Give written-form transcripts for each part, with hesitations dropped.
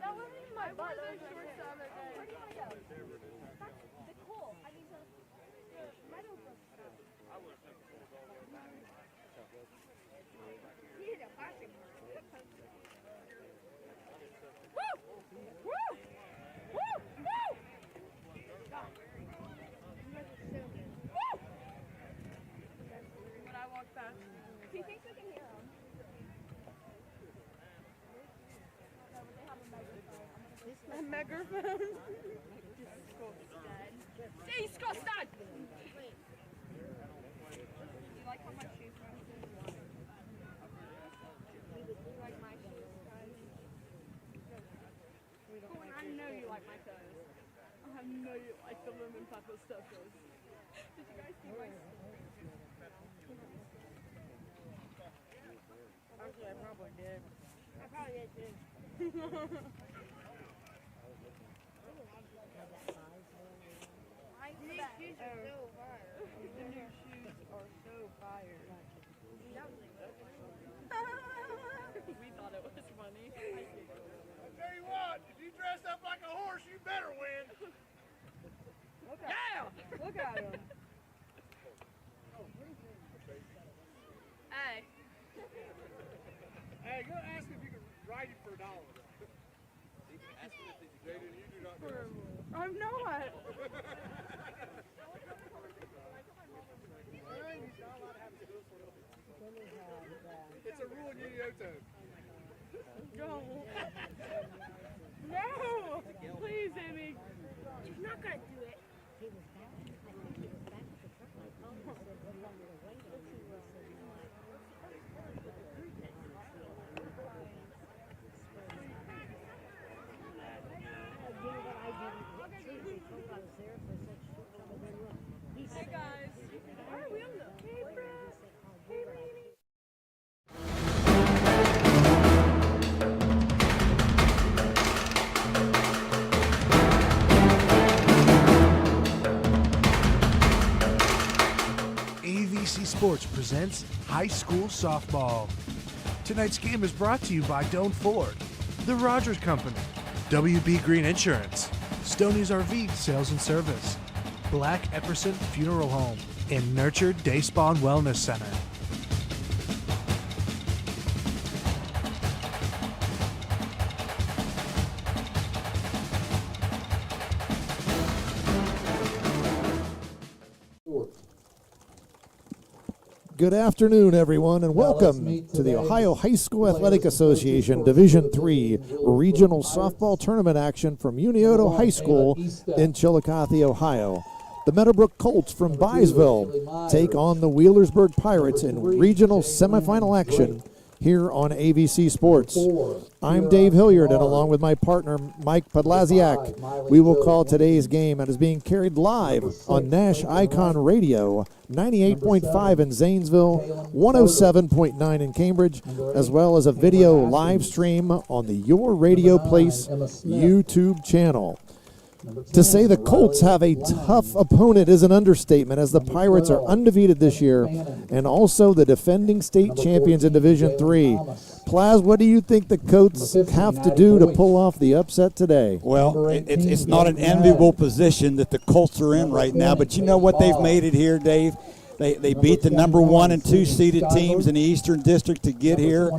That wasn't even my butt. That was short side right there. Where do you want to go? That's the coal. I mean, the Meadowbrook stuff. You need a plastic one. Woo! Woo! Woo! Woo! Woo! When I walk past, he thinks we can hear him. A megaphone. Disgusted. You like how my shoes are? You like my shoes, guys? Cool, and I know you like my toes. I know you like the lemon pepper stuff. Did you guys see my Actually, I probably did. I probably did too. These shoes are so fire. The new shoes are so fire. We thought it was funny. I'll tell you what, if you dress up like a horse, you better win. Look at him. Hey. Hey, go ask him if you can ride him for $1. Jaden, you do not do that. I'm not. It's a rule in Unioto. No. No. Please, Amy. He's not going to do it. Hey guys, why are we on the camera? Hey lady. AVC Sports presents high school softball. Tonight's game is brought to you by Doan Ford, The Rogers Company, WB Green Insurance, Stoney's RV Sales and Service, Black Epperson Funeral Home, and Nurture Day Spa and Wellness Center. Good afternoon, everyone, and welcome to the Ohio High School Athletic Association Division III Regional Softball Tournament action from Unioto High School in Chillicothe, Ohio. The Meadowbrook Colts from Byesville take on the Wheelersburg Pirates in regional semifinal action here on AVC Sports. I'm Dave Hilliard, and along with my partner, Mike Podlasiak, we will call today's game, and is being carried live on Nash Icon Radio, 98.5 in Zanesville, 107.9 in Cambridge, as well as a video live stream on the Your Radio Place YouTube channel. To say the Colts have a tough opponent is an understatement, as the Pirates are undefeated this year and also the defending state champions in Division III. Plaz, what do you think the Colts have to do to pull off the upset today? Well, it's not an enviable position that the Colts are in right now, but you know what? They've made it here, Dave. They beat the number 1 and 2 seeded teams in the Eastern District to get here,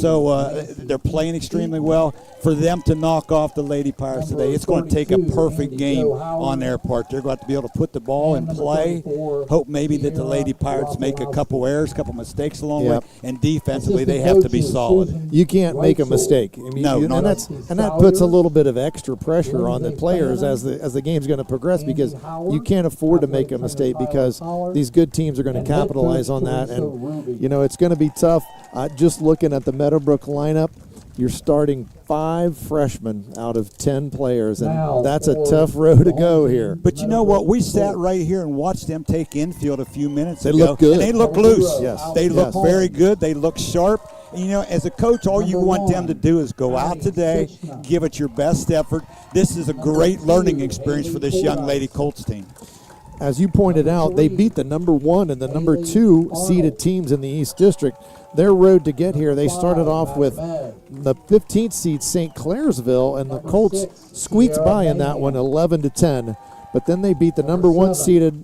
so they're playing extremely well. For them to knock off the Lady Pirates today, it's going to take a perfect game on their part. They're going to be able to put the ball in play, hope maybe that the Lady Pirates make a couple errors, a couple mistakes along the way, and defensively they have to be solid. You can't make a mistake. I mean, that puts a little bit of extra pressure on the players as the game's going to progress, because you can't afford to make a mistake, because these good teams are going to capitalize on that, and you know it's going to be tough. Just looking at the Meadowbrook lineup, you're starting 5 freshmen out of 10 players, and that's a tough road to go here. But you know what? We sat right here and watched them take infield a few minutes ago. They look good. And they look loose. Yes. They look very good. They look sharp. You know, as a coach, all you want them to do is go out today, give it your best effort. This is a great learning experience for this young Lady Colts team. As you pointed out, they beat the number 1 and the number 2 seeded teams in the East District. Their road to get here, they started off with the 15th seed St. Clairsville, and the Colts squeaked by in that one 11-10. But then they beat the number 1 seeded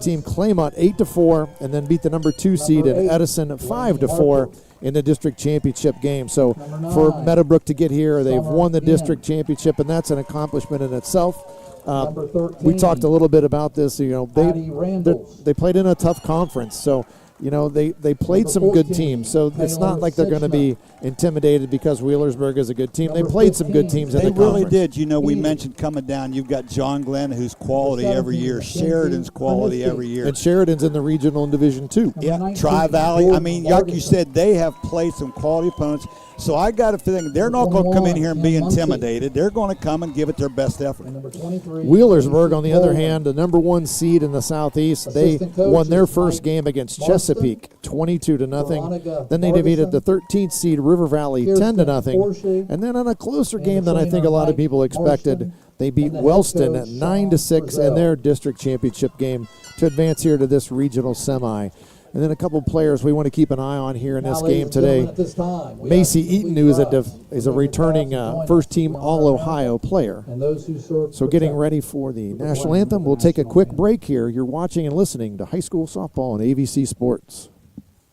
team Claymont 8-4, and then beat the number 2 seeded Edison 5-4 in the district championship game. So for Meadowbrook to get here, they've won the district championship, and that's an accomplishment in itself. We talked a little bit about this. You know, they played in a tough conference, so you know they played some good teams. So it's not like they're going to be intimidated because Wheelersburg is a good team. They played some good teams in the conference. They really did. You know, we mentioned coming down. You've got John Glenn, who's quality every year. Sheridan's quality every year. And Sheridan's in the regional in Division 2. Yeah, Tri-Valley. I mean, like you said, they have played some quality opponents. So I got a feeling they're not going to come in here and be intimidated. They're going to come and give it their best effort. Wheelersburg, on the other hand, the number 1 seed in the Southeast, they won their first game against Chesapeake 22-0. Then they defeated the 13th seed River Valley 10-0. And then in a closer game than I think a lot of people expected, they beat Wellston at 9-6 in their district championship game to advance here to this regional semi. And then a couple players we want to keep an eye on here in this game today. Macy Eaton, who is a returning first-team All-Ohio player. So getting ready for the national anthem. We'll take a quick break here. You're watching and listening to high school softball on AVC Sports.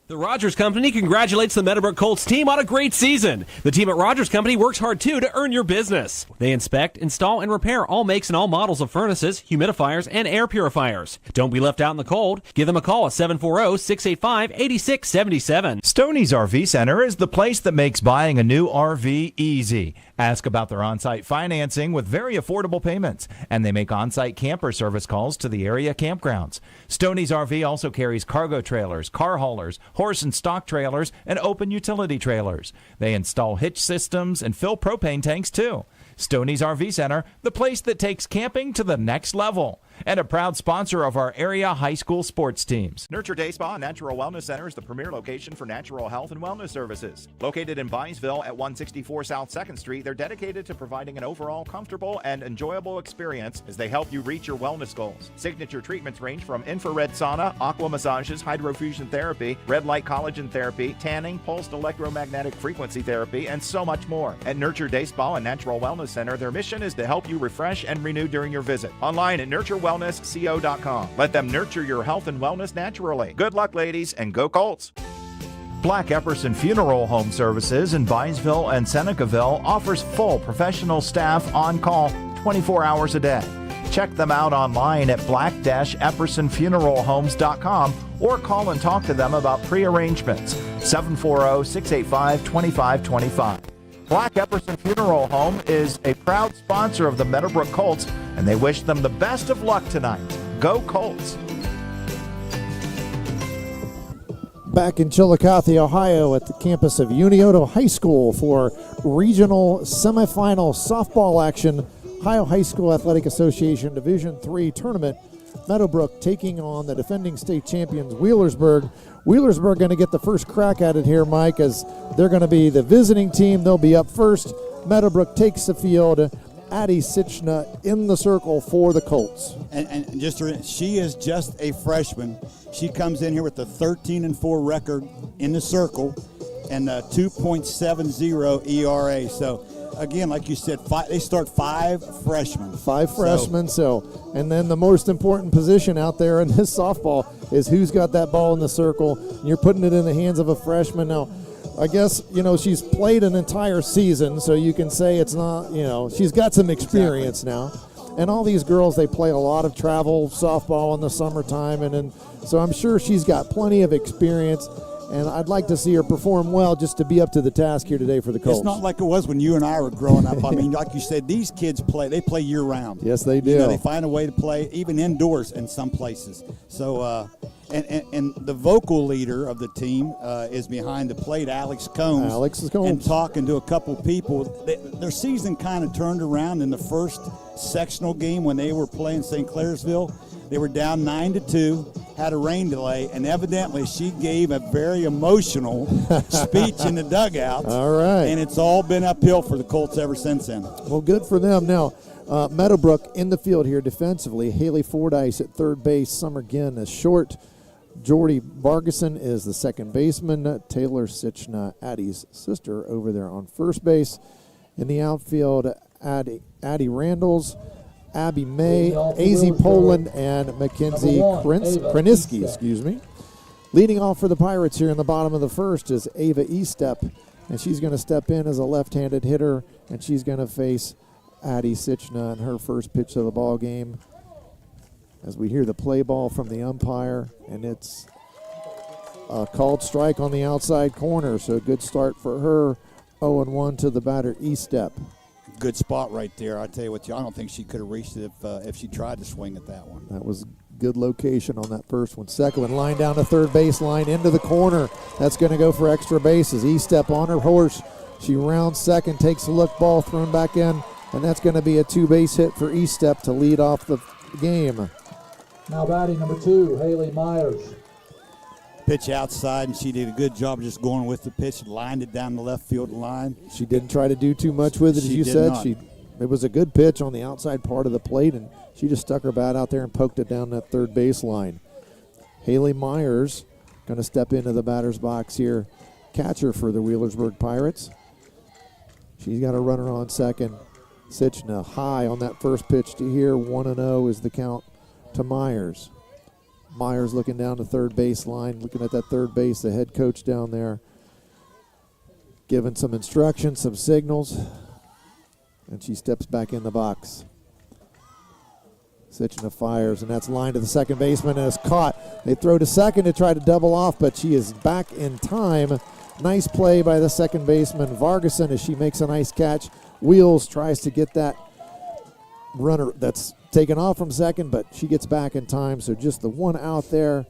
The Rogers Company congratulates the Meadowbrook Colts team on a great season. The team at Rogers Company works hard, too, to earn your business. They inspect, install, and repair all makes and all models of furnaces, humidifiers, and air purifiers. Don't be left out in the cold. Give them a call at 740-685-8677. Stoney's RV Center is the place that makes buying a new RV easy. Ask about their on-site financing with very affordable payments, and they make on-site camper service calls to the area campgrounds. Stoney's RV also carries cargo trailers, car haulers, horse and stock trailers, and open utility trailers. They install hitch systems and fill propane tanks too. Stoney's RV Center, the place that takes camping to the next level. And a proud sponsor of our area high school sports teams. Nurture Day Spa and Natural Wellness Center is the premier location for natural health and wellness services. Located in Byesville at 164 South 2nd Street, they're dedicated to providing an overall comfortable and enjoyable experience as they help you reach your wellness goals. Signature treatments range from infrared sauna, aqua massages, hydrofusion therapy, red light collagen therapy, tanning, pulsed electromagnetic frequency therapy, and so much more. At Nurture Day Spa and Natural Wellness Center, their mission is to help you refresh and renew during your visit. Online at nurturewellnessco.com. Let them nurture your health and wellness naturally. Good luck, ladies, and go Colts. Black Epperson Funeral Home Services in Byesville and Senecaville offers full professional staff on call 24 hours a day. Check them out online at black-eppersonfuneralhomes.com or call and talk to them about pre-arrangements. 740-685-2525. Black Epperson Funeral Home is a proud sponsor of the Meadowbrook Colts, and they wish them the best of luck tonight. Go Colts! Back in Chillicothe, Ohio at the campus of Unioto High School for regional semifinal softball action. Ohio High School Athletic Association Division III tournament. Meadowbrook taking on the defending state champions Wheelersburg. Wheelersburg going to get the first crack at it here, Mike, as they're going to be the visiting team. They'll be up first. Meadowbrook takes the field. Addie Sitchna in the circle for the Colts. And she is just a freshman. She comes in here with a 13-4 record in the circle and a 2.70 ERA. So, again, like you said, they start 5 freshmen. 5 freshmen, and then the most important position out there in this softball is who's got that ball in the circle. You're putting it in the hands of a freshman. Now, I guess, she's played an entire season, so you can say it's not, she's got some experience now. And all these girls, they play a lot of travel softball in the summertime, so I'm sure she's got plenty of experience. and I'd like to see her perform well just to be up to the task here today for the Colts. It's not like it was when you and I were growing up. I mean, like you said, these kids play year-round. Yes, they do. You know, they find a way to play, even indoors in some places. So, and the vocal leader of the team is behind the plate, Alex Combs. And talking to a couple people. Their season kind of turned around in the first sectional game when they were playing St. Clairsville. They were down 9-2, had a rain delay, and evidently she gave a very emotional speech in the dugout. All right. And it's all been uphill for the Colts ever since then. Well, good for them. Now, Meadowbrook in the field here defensively. Haley Fordyce at third base. Summer Ginn is short. Jordy Vargason is the second baseman. Taylor Sichna, Addie's sister, over there on first base. In the outfield, Addie Randalls, Abby May, AZ Poland, and Mackenzie Kreniski, Leading off for the Pirates here in the bottom of the first is Ava Estep, and she's going to step in as a left-handed hitter, and she's going to face Addie Sichna in her first pitch of the ball game. As we hear the play ball from the umpire, and it's a called strike on the outside corner, so a good start for her. 0-1 to the batter, Estep. Good spot right there. I tell you what, I don't think she could have reached it if she tried to swing at that one. That was good location on that first one. Second one, line down to third base line, into the corner. That's going to go for extra bases. Estep on her horse. She rounds second, takes a look, ball thrown back in, and that's going to be a two-base hit for Estep to lead off the game. Now batting number 2, Haley Myers. Pitch outside, and she did a good job just going with the pitch, lined it down the left field line. She didn't try to do too much with it, as you said. It was a good pitch on the outside part of the plate, and she just stuck her bat out there and poked it down that third base line. Haley Myers going to step into the batter's box here, catcher for the Wheelersburg Pirates. She's got a runner on second. Sichna high on that first pitch to here. 1-0 is the count to Myers. Myers looking down the third base line, looking at that third base, the head coach down there, giving some instructions, some signals, and she steps back in the box. Sichna fires, and that's lined to the second baseman, and it's caught. They throw to second to try to double off, but she is back in time. Nice play by the second baseman, Vargason, as she makes a nice catch. Wheels tries to get that runner that's taken off from second, but she gets back in time, so just the one out there.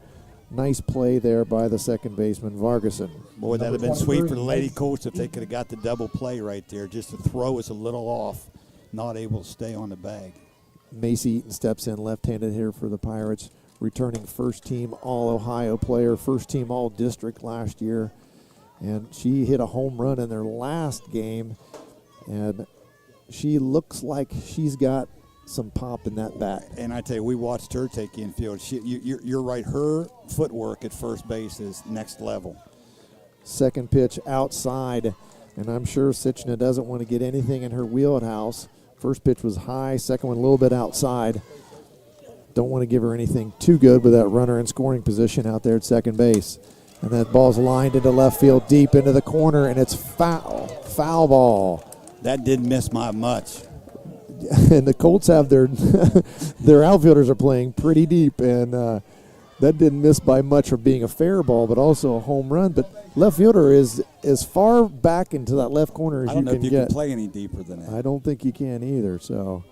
Nice play there by the second baseman, Vargason. Boy, that would have been sweet for the Lady Colts if they could have got the double play right there. Just the throw was a little off, not able to stay on the bag. Macy Eaton steps in, left-handed hitter for the Pirates, returning first-team All-Ohio player, first-team All-District last year, and she hit a home run in their last game, and she looks like she's got some pop in that bat. And I tell you, we watched her take infield. You're right. Her footwork at first base is next level. Second pitch outside, and I'm sure Sichna doesn't want to get anything in her wheelhouse. First pitch was high, second one a little bit outside. Don't want to give her anything too good with that runner in scoring position out there at second base. And that ball's lined into left field deep into the corner, and it's foul ball. That didn't miss by much. And the Colts have their outfielders are playing pretty deep, and that didn't miss by much for being a fair ball, but also a home run. But left fielder is as far back into that left corner as you can get. I don't know if you can play any deeper than that. I don't think you can either. So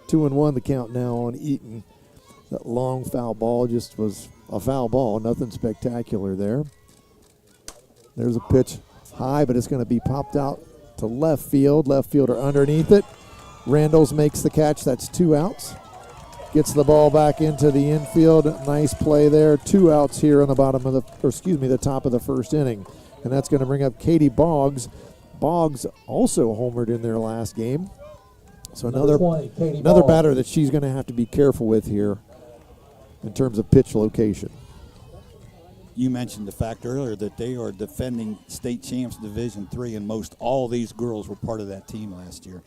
2-1 the count now on Eaton. That long foul ball just was a foul ball, nothing spectacular there. There's a pitch high, but it's going to be popped out to left field. Left fielder underneath it. Randalls makes the catch. That's 2 outs. Gets the ball back into the infield. Nice play there. 2 outs here on the the top of the first inning. And that's going to bring up Katie Boggs. Boggs also homered in their last game. So another batter that she's going to have to be careful with here in terms of pitch location. You mentioned the fact earlier that they are defending state champs Division III, and most all these girls were part of that team last year.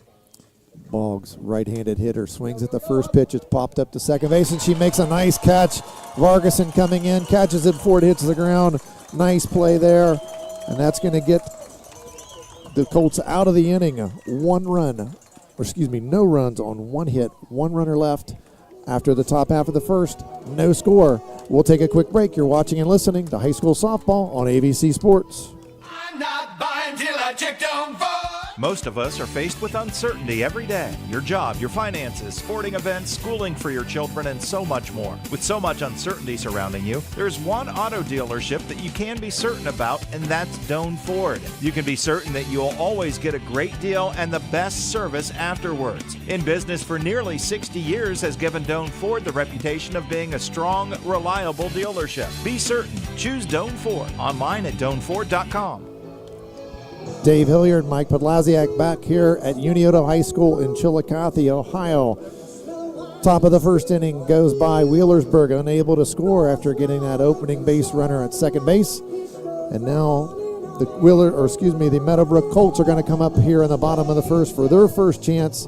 Boggs, right-handed hitter, swings at the first pitch. It's popped up to second base, and she makes a nice catch. Vargason coming in, catches it before it hits the ground. Nice play there, and that's going to get the Colts out of the inning. No runs on 1 hit, 1 runner left After the top half of the first, no score. We'll take a quick break. You're watching and listening to high school softball on AVC Sports. I'm not buying till I check down for. Most of us are faced with uncertainty every day. Your job, your finances, sporting events, schooling for your children, and so much more. With so much uncertainty surrounding you, there's one auto dealership that you can be certain about, and that's Doan Ford. You can be certain that you'll always get a great deal and the best service afterwards. In business for nearly 60 years has given Doan Ford the reputation of being a strong, reliable dealership. Be certain. Choose Doan Ford. Online at doanford.com. Dave Hilliard, Mike Podlasiak back here at Unioto High School in Chillicothe, Ohio. Top of the first inning goes by. Wheelersburg unable to score after getting that opening base runner at second base. And now the Meadowbrook Colts are going to come up here in the bottom of the first for their first chance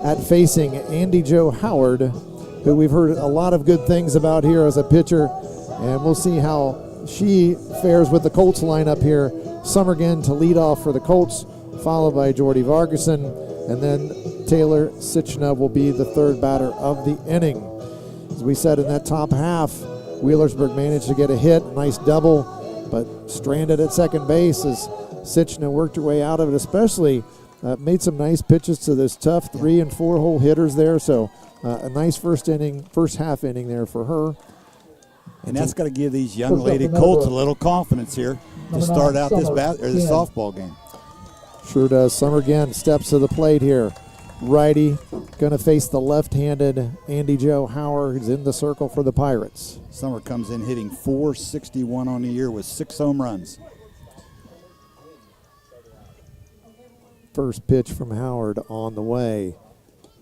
at facing Andy Jo Howard, who we've heard a lot of good things about here as a pitcher. And we'll see how she fares with the Colts lineup here. Summergan to lead off for the Colts, followed by Jordy Vargason, and then Taylor Sichna will be the third batter of the inning. As we said in that top half, Wheelersburg managed to get a hit, nice double, but stranded at second base as Sichna worked her way out of it, especially made some nice pitches to this tough 3- and 4-hole hitters there, so a nice first half inning there for her. And that's going to give these young lady Colts a little confidence here to start out this softball game. Sure does. Summergan steps to the plate here. Righty, going to face the left-handed Andy Jo Howard, who's in the circle for the Pirates. Summer comes in hitting .461 on the year with 6 home runs. First pitch from Howard on the way,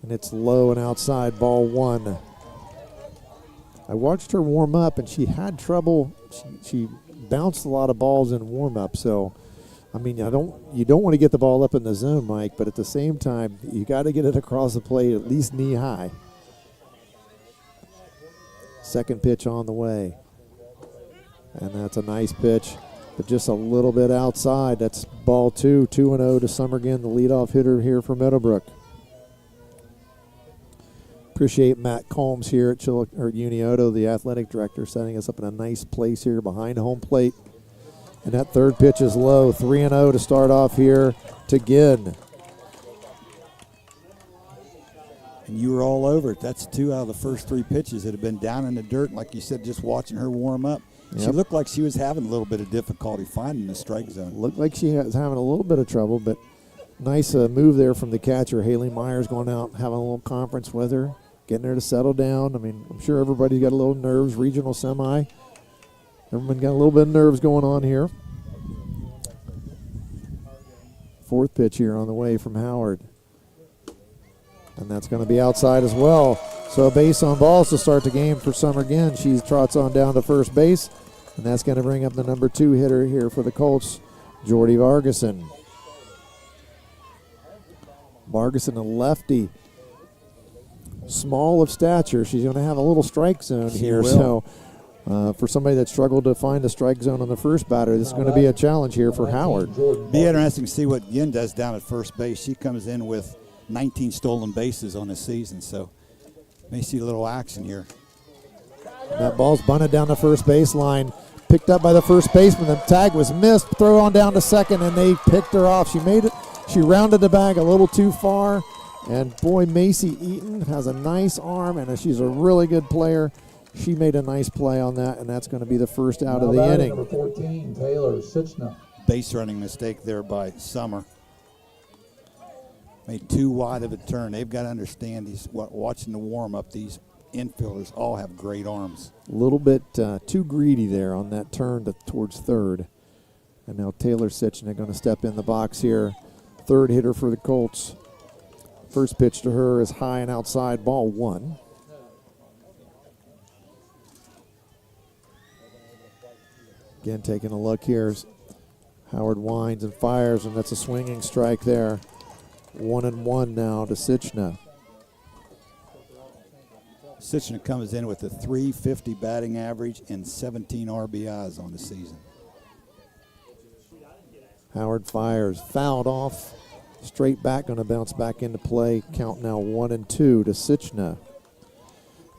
and it's low and outside, ball 1. I watched her warm up, and she had trouble. She bounced a lot of balls in warm up. So, I mean, you don't want to get the ball up in the zone, Mike, but at the same time, you got to get it across the plate at least knee high. Second pitch on the way, and that's a nice pitch, but just a little bit outside. That's ball 2, 2-0 to Summergan, the leadoff hitter here for Meadowbrook. Appreciate Matt Combs here at Unioto, the athletic director, setting us up in a nice place here behind home plate. And that third pitch is low, 3-0 to start off here to Ginn. And you were all over it. That's 2 out of the first 3 pitches that have been down in the dirt. Like you said, just watching her warm up. Yep. She looked like she was having a little bit of difficulty finding the strike zone. Looked like she was having a little bit of trouble, but nice move there from the catcher. Haley Myers going out, having a little conference with her, getting her to settle down. I mean, I'm sure everybody's got a little nerves, regional semi. Everyone got a little bit of nerves going on here. Fourth pitch here on the way from Howard. And that's going to be outside as well. So a base on balls to start the game for Summergan. She trots on down to first base. And that's going to bring up the number 2 hitter here for the Colts, Jordy Vargason. Vargason, a lefty. Small of stature. She's going to have a little strike zone here. So for somebody that struggled to find a strike zone on the first batter, this is going to be a challenge here for Howard. Be interesting to see what Ginn does down at first base. She comes in with 19 stolen bases on the season, so may see a little action here. That ball's bunted down the first baseline, picked up by the first baseman. The tag was missed. Throw on down to second, and they picked her off. She made it. She rounded the bag a little too far. And boy, Macy Eaton has a nice arm, and she's a really good player. She made a nice play on that, and that's going to be the first out of the inning. Number 14, Taylor Sichna. Base running mistake there by Summer. Made too wide of a turn. They've got to understand watching the warm-up, these infielders all have great arms. A little bit too greedy there on that turn towards third. And now Taylor Sichna going to step in the box here. Third hitter for the Colts. First pitch to her is high and outside, ball 1. Again, taking a look here. Howard winds and fires, and that's a swinging strike there. 1-1 now to Sichna. Sichna comes in with a .350 batting average and 17 RBIs on the season. Howard fires, fouled off. Straight back, going to bounce back into play. Count now 1-2 to Sichna.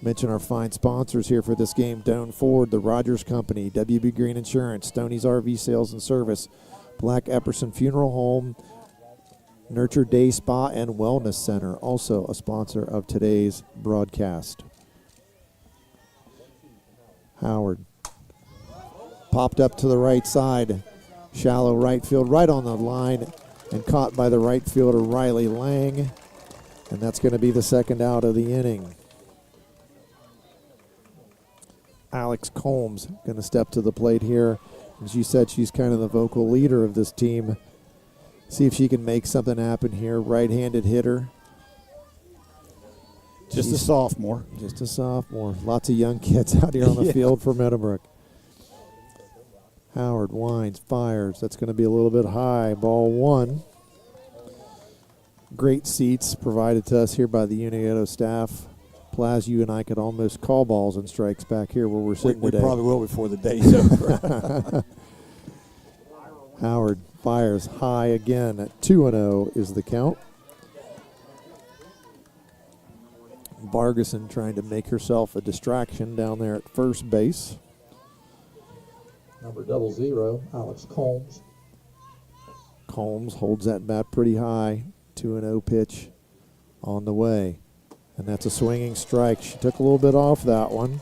Mention our fine sponsors here for this game: Doan Ford, the Rogers Company, WB Green Insurance, Stoney's RV Sales and Service, Black Epperson Funeral Home, Nurture Day Spa and Wellness Center, also a sponsor of today's broadcast. Howard popped up to the right side, shallow right field, right on the line, and caught by the right fielder Riley Lang, and that's going to be the second out of the inning. Alex Combs going to step to the plate here. As you said, she's kind of the vocal leader of this team. See if she can make something happen here. Right-handed hitter. Just a sophomore. Just a sophomore. Lots of young kids out here on the field for Meadowbrook. Howard winds, fires. That's going to be a little bit high. Ball one. Great seats provided to us here by the Unioto staff. Plaz, you and I could almost call balls and strikes back here where we're sitting today. We probably will before the day's over. Howard fires high again at 2-0 is the count. Vargason trying to make herself a distraction down there at first base. Number 00, Alex Combs. Combs holds that bat pretty high. 2-0 pitch on the way. And that's a swinging strike. She took a little bit off that one.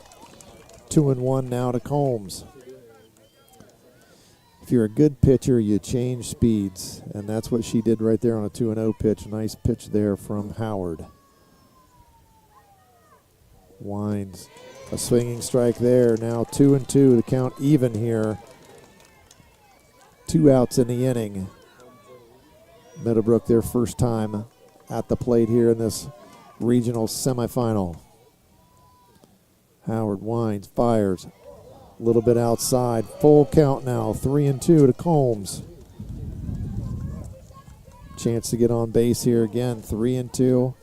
2-1 now to Combs. If you're a good pitcher, you change speeds. And that's what she did right there on a 2-0 pitch. Nice pitch there from Howard. Winds. A swinging strike there. Now 2-2. The count even here. 2 outs in the inning. Meadowbrook their first time at the plate here in this regional semifinal. Howard winds, fires. A little bit outside. Full count now. 3-2 to Combs. Chance to get on base here again. 3-2.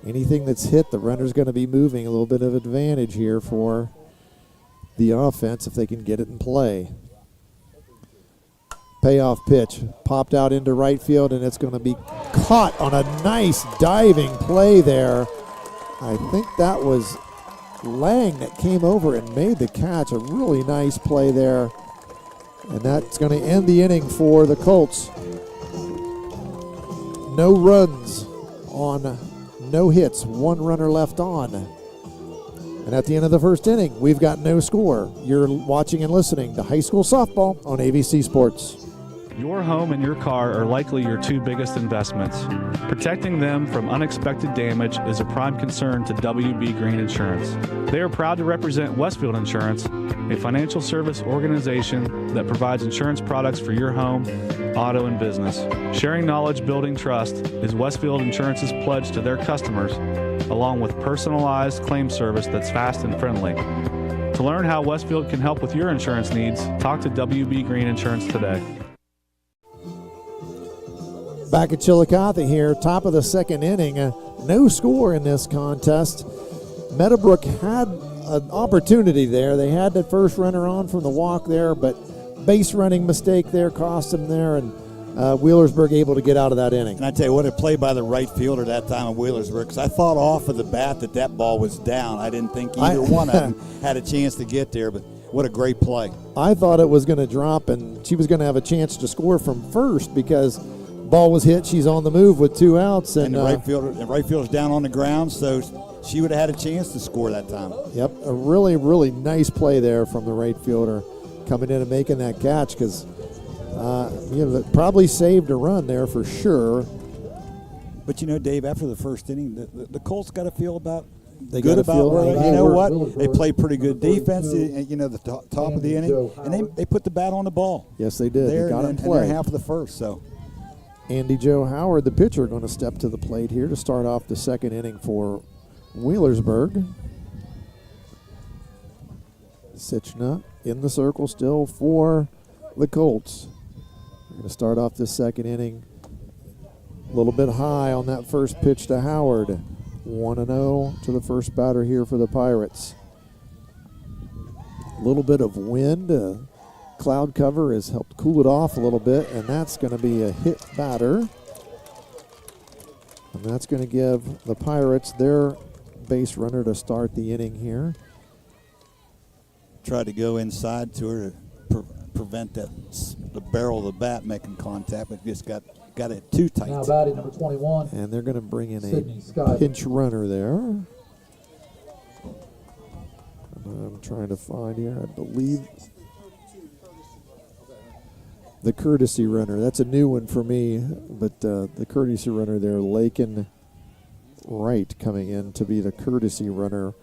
Anything that's hit, the runner's going to be moving. A little bit of advantage here for the offense if they can get it in play. Payoff pitch. Popped out into right field, and it's going to be caught on a nice diving play there. I think that was Lang that came over and made the catch. A really nice play there. And that's going to end the inning for the Colts. No runs on no hits. 1 runner left on. And at the end of the first inning, we've got no score. You're watching and listening to high school softball on AVC Sports. Your home and your car are likely your 2 biggest investments. Protecting them from unexpected damage is a prime concern to WB Green Insurance. They are proud to represent Westfield Insurance, a financial service organization that provides insurance products for your home, auto, and business. Sharing knowledge, building trust is Westfield Insurance's pledge to their customers, along with personalized claim service that's fast and friendly. To learn how Westfield can help with your insurance needs, talk to WB Green Insurance today. Back at Chillicothe here, top of the second inning. No score in this contest. Meadowbrook had an opportunity there. They had the first runner on from the walk there, but base running mistake there cost them there, and Wheelersburg able to get out of that inning. And I tell you what, a play by the right fielder that time of Wheelersburg, because I thought off of the bat that ball was down. I didn't think either one of them had a chance to get there, but what a great play. I thought it was going to drop, and she was going to have a chance to score from first because ball was hit. She's on the move with 2 outs. And the right fielder's down on the ground, so she would have had a chance to score that time. Yep, a really, really nice play there from the right fielder coming in and making that catch because probably saved a run there for sure. But, Dave, after the first inning, the Colts got to feel about They good got to about feel where like you know what? They played pretty good defense, the top of the inning, and they put the bat on the ball. Yes, they did. They got in play. their half of the first, so. Andy Joe Howard, the pitcher, going to step to the plate here to start off the second inning for Wheelersburg. Sichna in the circle still for the Colts. We're going to start off this second inning a little bit high on that first pitch to Howard. 1-0 to the first batter here for the Pirates. A little bit of wind. Cloud cover has helped cool it off a little bit, and that's going to be a hit batter. And that's going to give the Pirates their base runner to start the inning here. Tried to go inside to her to prevent the barrel of the bat making contact, but just got it too tight. Now batting number 21. And they're going to bring in Sydney a Sky. pinch runner there. I'm trying to find here, I believe, the courtesy runner. That's a new one for me, but the courtesy runner there, Lakin Wright, coming in to be the courtesy runner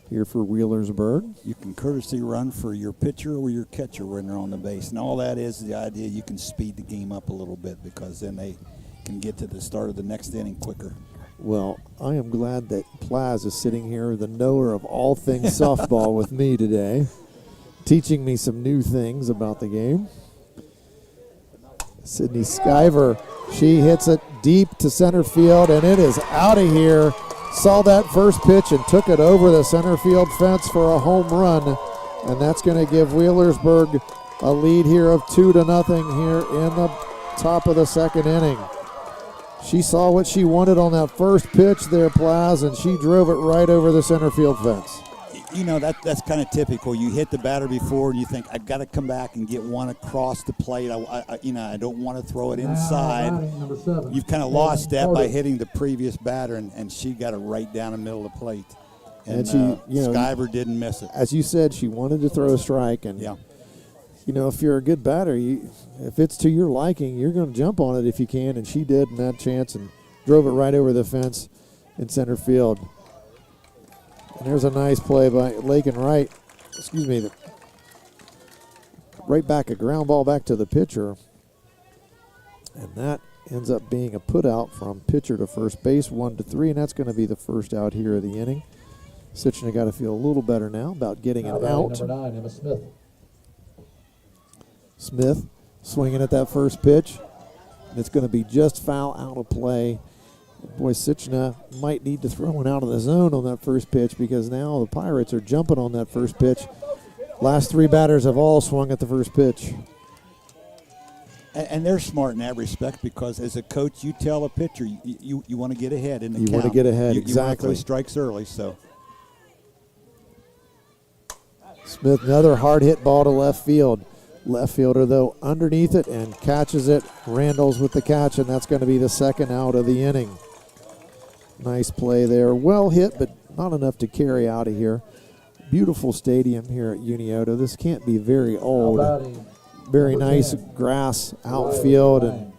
here for Wheelersburg. You can courtesy run for your pitcher or your catcher when they're on the base. And all that is the idea you can speed the game up a little bit because then they can get to the start of the next inning quicker. Well, I am glad that Plaz is sitting here, the knower of all things softball, with me today, teaching me some new things about the game. Sydney Skyver, she hits it deep to center field, and it is out of here. Saw that first pitch and took it over the center field fence for a home run, and that's going to give Wheelersburg a lead here of 2-0 here in the top of the second inning. She saw what she wanted on that first pitch there, Plaz, and she drove it right over the center field fence. You know, that's kind of typical. You hit the batter before, and you think, I've got to come back and get one across the plate. I don't want to throw it inside. Number 7. You've kind of lost that by hitting the previous batter, and she got it right down the middle of the plate. And she, Skyver didn't miss it. As you said, she wanted to throw a strike, and you know, if you're a good batter, if it's to your liking, you're going to jump on it if you can, and she did in that chance and drove it right over the fence in center field. And there's a nice play by Lakin Wright. Excuse me. Right back, a ground ball back to the pitcher. And that ends up being a put out from pitcher to first base, 1-3, and that's going to be the first out here of the inning. Sitchner got to feel a little better now about getting an out. Number 9, Emma Smith. Smith swinging at that first pitch. It's going to be just foul, out of play. Boy, Sitchner might need to throw one out of the zone on that first pitch because now the Pirates are jumping on that first pitch. Last 3 batters have all swung at the first pitch. And they're smart in that respect because as a coach, you tell a pitcher you want to get ahead in the count. You want to get ahead, You exactly. want to throw strikes early, so. Smith, another hard hit ball to left field. Left fielder, though, underneath it and catches it. Randall's with the catch, and that's going to be the second out of the inning. Nice play there. Well hit, but not enough to carry out of here. Beautiful stadium here at Unioto. This can't be very old. Very nice grass outfield and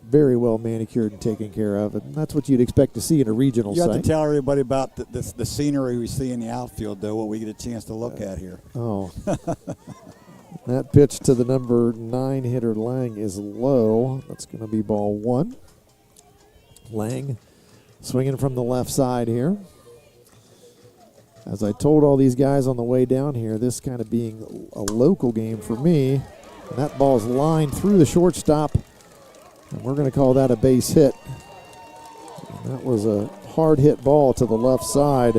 very well manicured and taken care of. And that's what you'd expect to see in a regional site. You have to tell everybody about the scenery we see in the outfield, though, what we get a chance to look at here. Oh. That pitch to the number 9 hitter, Lang, is low. That's going to be ball 1. Lang swinging from the left side here. As I told all these guys on the way down here, this kind of being a local game for me. And that ball's lined through the shortstop. And we're going to call that a base hit. And that was a hard hit ball to the left side.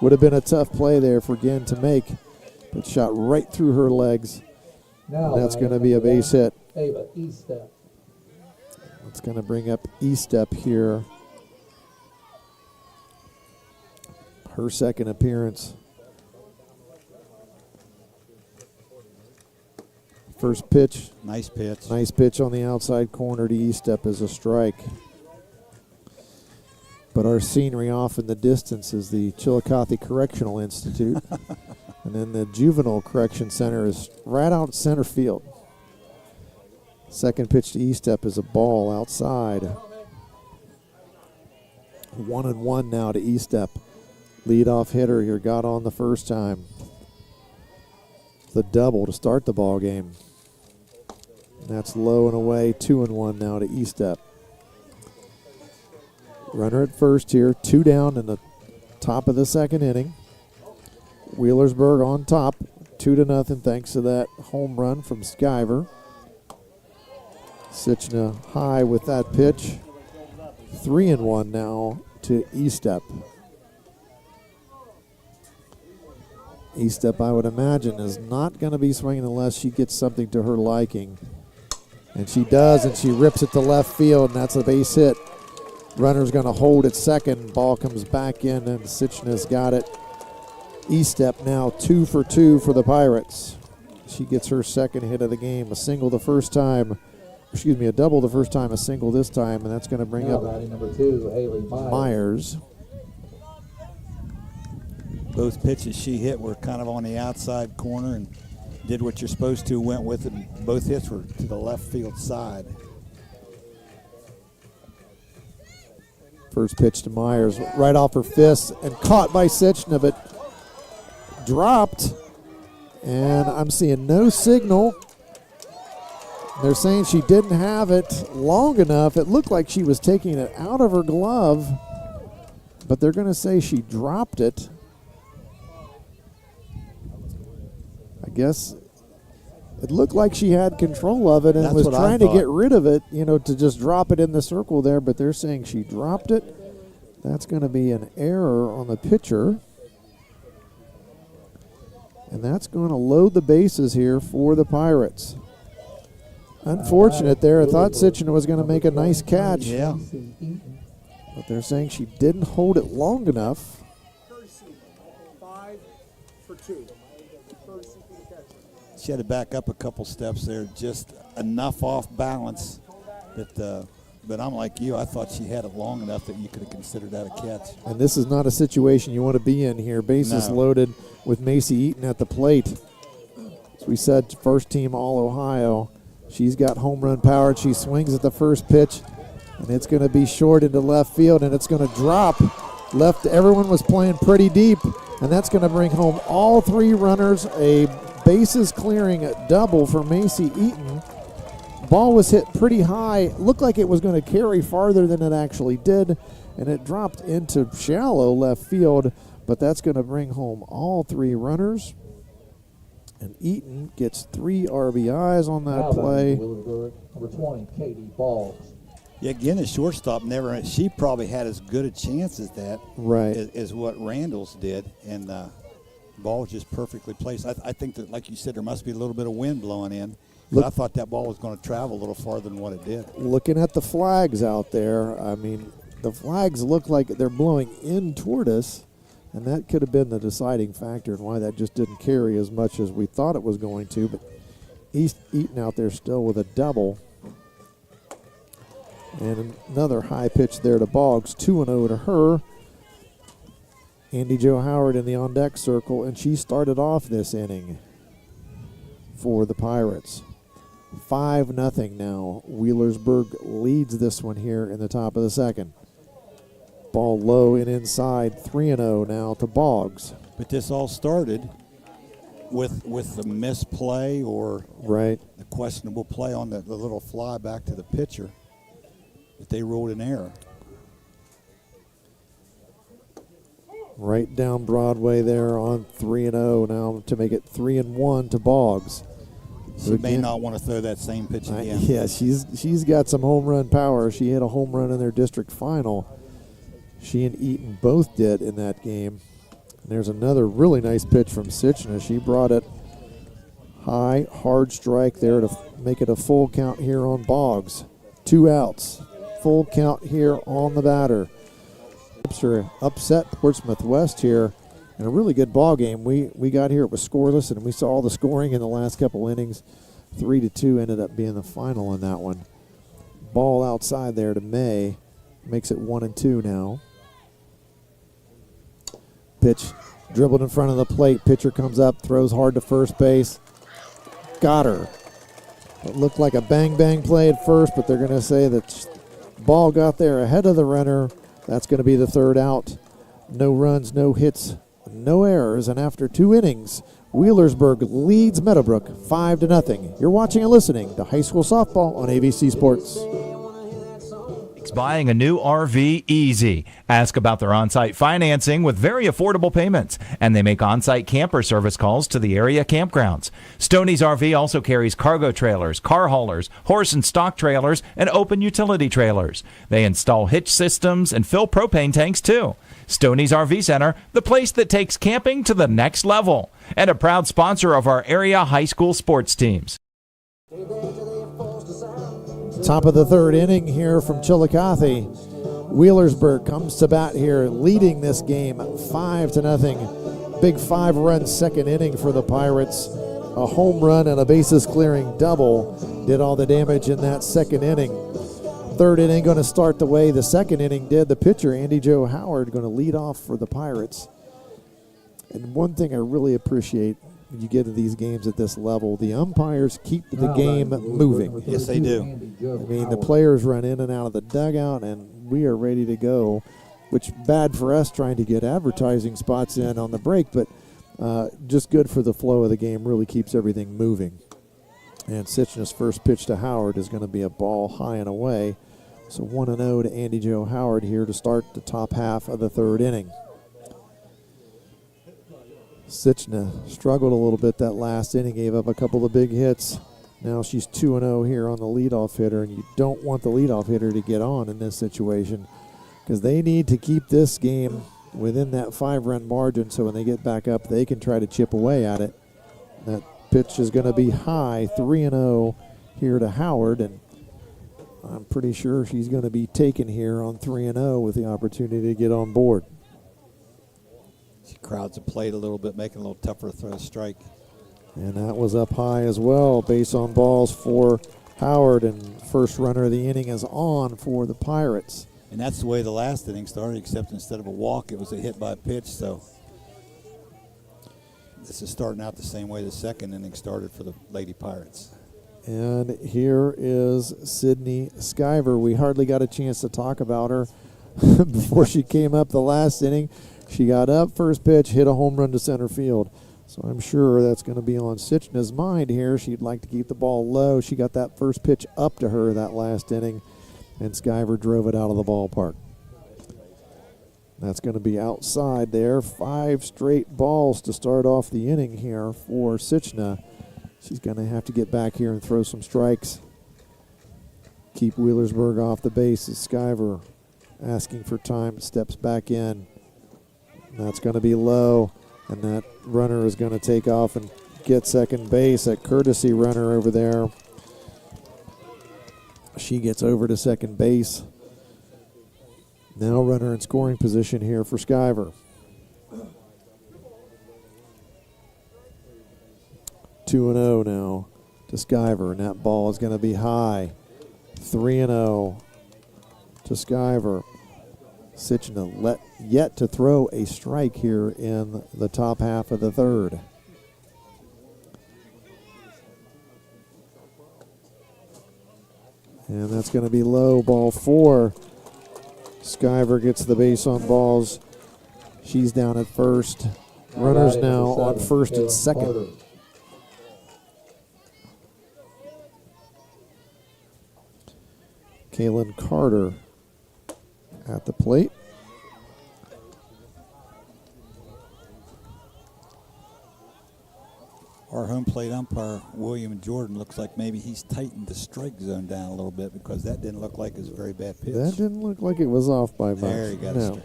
Would have been a tough play there for Ginn to make. But shot right through her legs. Now and that's going to be a base hit. Ava Estep. It's going to bring up Estep here. Her second appearance. First pitch. Nice pitch. Nice pitch on the outside corner to Estep is a strike. But our scenery off in the distance is the Chillicothe Correctional Institute. And then the Juvenile Correction Center is right out center field. Second pitch to Estep is a ball outside. 1-1 now to Estep. Leadoff hitter here got on the first time. The double to start the ball game. And that's low and away. 2-1 now to Estep. Runner at first here. 2 down in the top of the second inning. Wheelersburg on top, 2-0 thanks to that home run from Skyver. Sitchner high with that pitch. 3-1 now to Estep. Estep, I would imagine, is not going to be swinging unless she gets something to her liking. And she does, and she rips it to left field, and that's a base hit. Runner's going to hold at second. Ball comes back in, and Sitchna's got it. E-step now 2 for 2 for the Pirates. She gets her second hit of the game. A single the first time. Excuse me, a double the first time, a single this time, and that's going to bring up number 2, Haley Myers. Both pitches she hit were kind of on the outside corner and did what you're supposed to, went with it, and both hits were to the left field side. First pitch to Myers, right off her fist, and caught by Sitchna, but dropped. And I'm seeing no signal. They're saying she didn't have it long enough. It looked like she was taking it out of her glove, but they're going to say she dropped it. I guess it looked like she had control of it and was trying to get rid of it, to just drop it in the circle there, but they're saying she dropped it. That's going to be an error on the pitcher. And that's going to load the bases here for the Pirates. Unfortunate there. I thought Sitchna was going to make a nice catch. Yeah. But they're saying she didn't hold it long enough. 5 for 2. She had to back up a couple steps there, just enough off balance that, but I'm like you, I thought she had it long enough that you could have considered that a catch. And this is not a situation you want to be in here. Bases loaded with Macy Eaton at the plate. As we said, first team All-Ohio. She's got home run power. She swings at the first pitch, and it's going to be short into left field, and it's going to drop. Left, everyone was playing pretty deep, and that's going to bring home all 3 runners, a bases clearing double for Macy Eaton. Ball was hit pretty high. Looked like it was going to carry farther than it actually did, and it dropped into shallow left field, but that's going to bring home all 3 runners. And Eaton gets 3 RBIs on that play. Wheelersburg, number 20, Katie Boggs. Yeah, again, the shortstop she probably had as good a chance as that as what Randall's did, and the ball was just perfectly placed. I think that, like you said, there must be a little bit of wind blowing in. I thought that ball was going to travel a little farther than what it did. Looking at the flags out there, I mean, the flags look like they're blowing in toward us, and that could have been the deciding factor in why that just didn't carry as much as we thought it was going to. But Eaton out there still with a double. And another high pitch there to Boggs, 2-0 to her. Andy Jo Howard in the on-deck circle, and she started off this inning for the Pirates. 5-0 now. Wheelersburg leads this one here in the top of the second. Ball low and inside, 3-0 now to Boggs. But this all started with the misplay or the questionable play on the little fly back to the pitcher that they ruled an error. Right down Broadway there on 3-0 now to make it 3-1 to Boggs. She may not want to throw that same pitch again. Yeah, she's got some home run power. She hit a home run in their district final. She and Eaton both did in that game. And there's another really nice pitch from Sitchna. She brought it high, hard strike there to make it a full count here on Boggs. 2 outs. Full count here on the batter. Upset Portsmouth West here in a really good ball game. We got here, it was scoreless, and we saw all the scoring in the last couple innings. 3-2 ended up being the final in that one. Ball outside there to May. Makes it 1-2 now. Pitch dribbled in front of the plate. Pitcher comes up, throws hard to first base. Got her. It looked like a bang-bang play at first, but they're going to say that ball got there ahead of the runner. That's going to be the 3rd out. No runs, no hits, no errors, and after 2 innings, Wheelersburg leads Meadowbrook 5-0. You're watching and listening to high school softball on ABC Sports. Buying a new RV easy. Ask about their on-site financing with very affordable payments, and they make on-site camper service calls to the area campgrounds. Stoney's RV also carries cargo trailers, car haulers, horse and stock trailers, and open utility trailers. They install hitch systems and fill propane tanks too. Stoney's RV Center, the place that takes camping to the next level, and a proud sponsor of our area high school sports teams. Top of the 3rd inning here from Chillicothe. Wheelersburg comes to bat here, leading this game 5-0. Big 5-run second inning for the Pirates. A home run and a bases clearing double did all the damage in that second inning. Third inning going to start the way the second inning did. The pitcher, Andy Joe Howard, going to lead off for the Pirates. And one thing I really appreciate when you get to these games at this level, the umpires keep the game moving. Yes, they do. I mean, the players run in and out of the dugout, and we are ready to go, which bad for us trying to get advertising spots in on the break, but just good for the flow of the game, really keeps everything moving. And Sitchna's first pitch to Howard is going to be a ball high and away. So 1-0 to Andy Joe Howard here to start the top half of the third inning. Sitchna struggled a little bit that last inning, gave up a couple of big hits. Now she's 2-0 here on the leadoff hitter, and you don't want the leadoff hitter to get on in this situation because they need to keep this game within that 5-run margin so when they get back up, they can try to chip away at it. That pitch is going to be high, 3-0 here to Howard, and I'm pretty sure she's going to be taken here on 3-0 with the opportunity to get on board. She crowds the plate a little bit, making it a little tougher to throw a strike. And that was up high as well. Base on balls for Howard, and first runner of the inning is on for the Pirates. And that's the way the last inning started, except instead of a walk, it was a hit by a pitch. So this is starting out the same way the second inning started for the Lady Pirates. And here is Sydney Skyver. We hardly got a chance to talk about her before she came up the last inning. She got up, first pitch, hit a home run to center field. So I'm sure that's going to be on Sitchna's mind here. She'd like to keep the ball low. She got that first pitch up to her that last inning, and Skyver drove it out of the ballpark. That's going to be outside there. 5 straight balls to start off the inning here for Sitchna. She's going to have to get back here and throw some strikes. Keep Wheelersburg off the base as Skyver asking for time, steps back in. That's going to be low, and that runner is going to take off and get second base. That courtesy runner over there. She gets over to second base. Now runner in scoring position here for Skyver. 2-0 now to Skyver, and that ball is going to be high. 3-0 to Skyver. Sitchna yet to throw a strike here in the top half of the third. And that's going to be low, ball 4. Skyver gets the base on balls. She's down at first. Runners now on first and second. Kaylin Carter at the plate. Our home plate umpire, William Jordan, looks like maybe he's tightened the strike zone down a little bit because that didn't look like it was a very bad pitch. That didn't look like it was off by much. There you got it. No.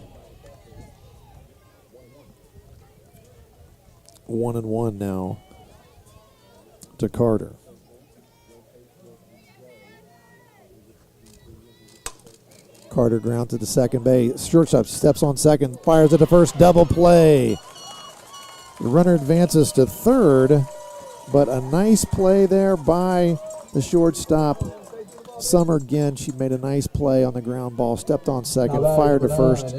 1-1 now to Carter. Carter grounded to second base. Shortstop steps on second, fires at the first, double play. The runner advances to third, but a nice play there by the shortstop. Summer again, she made a nice play on the ground ball, stepped on second, fired to first,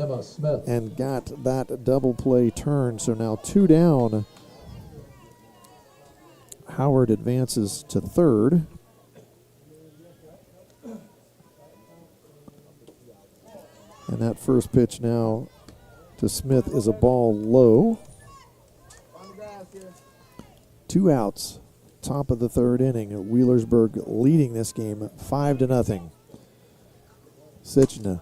and got that double play turn. So now 2 down. Howard advances to third. And that first pitch now to Smith is a ball low. 2 outs, top of the third inning. Wheelersburg leading this game 5-0. Sitchna.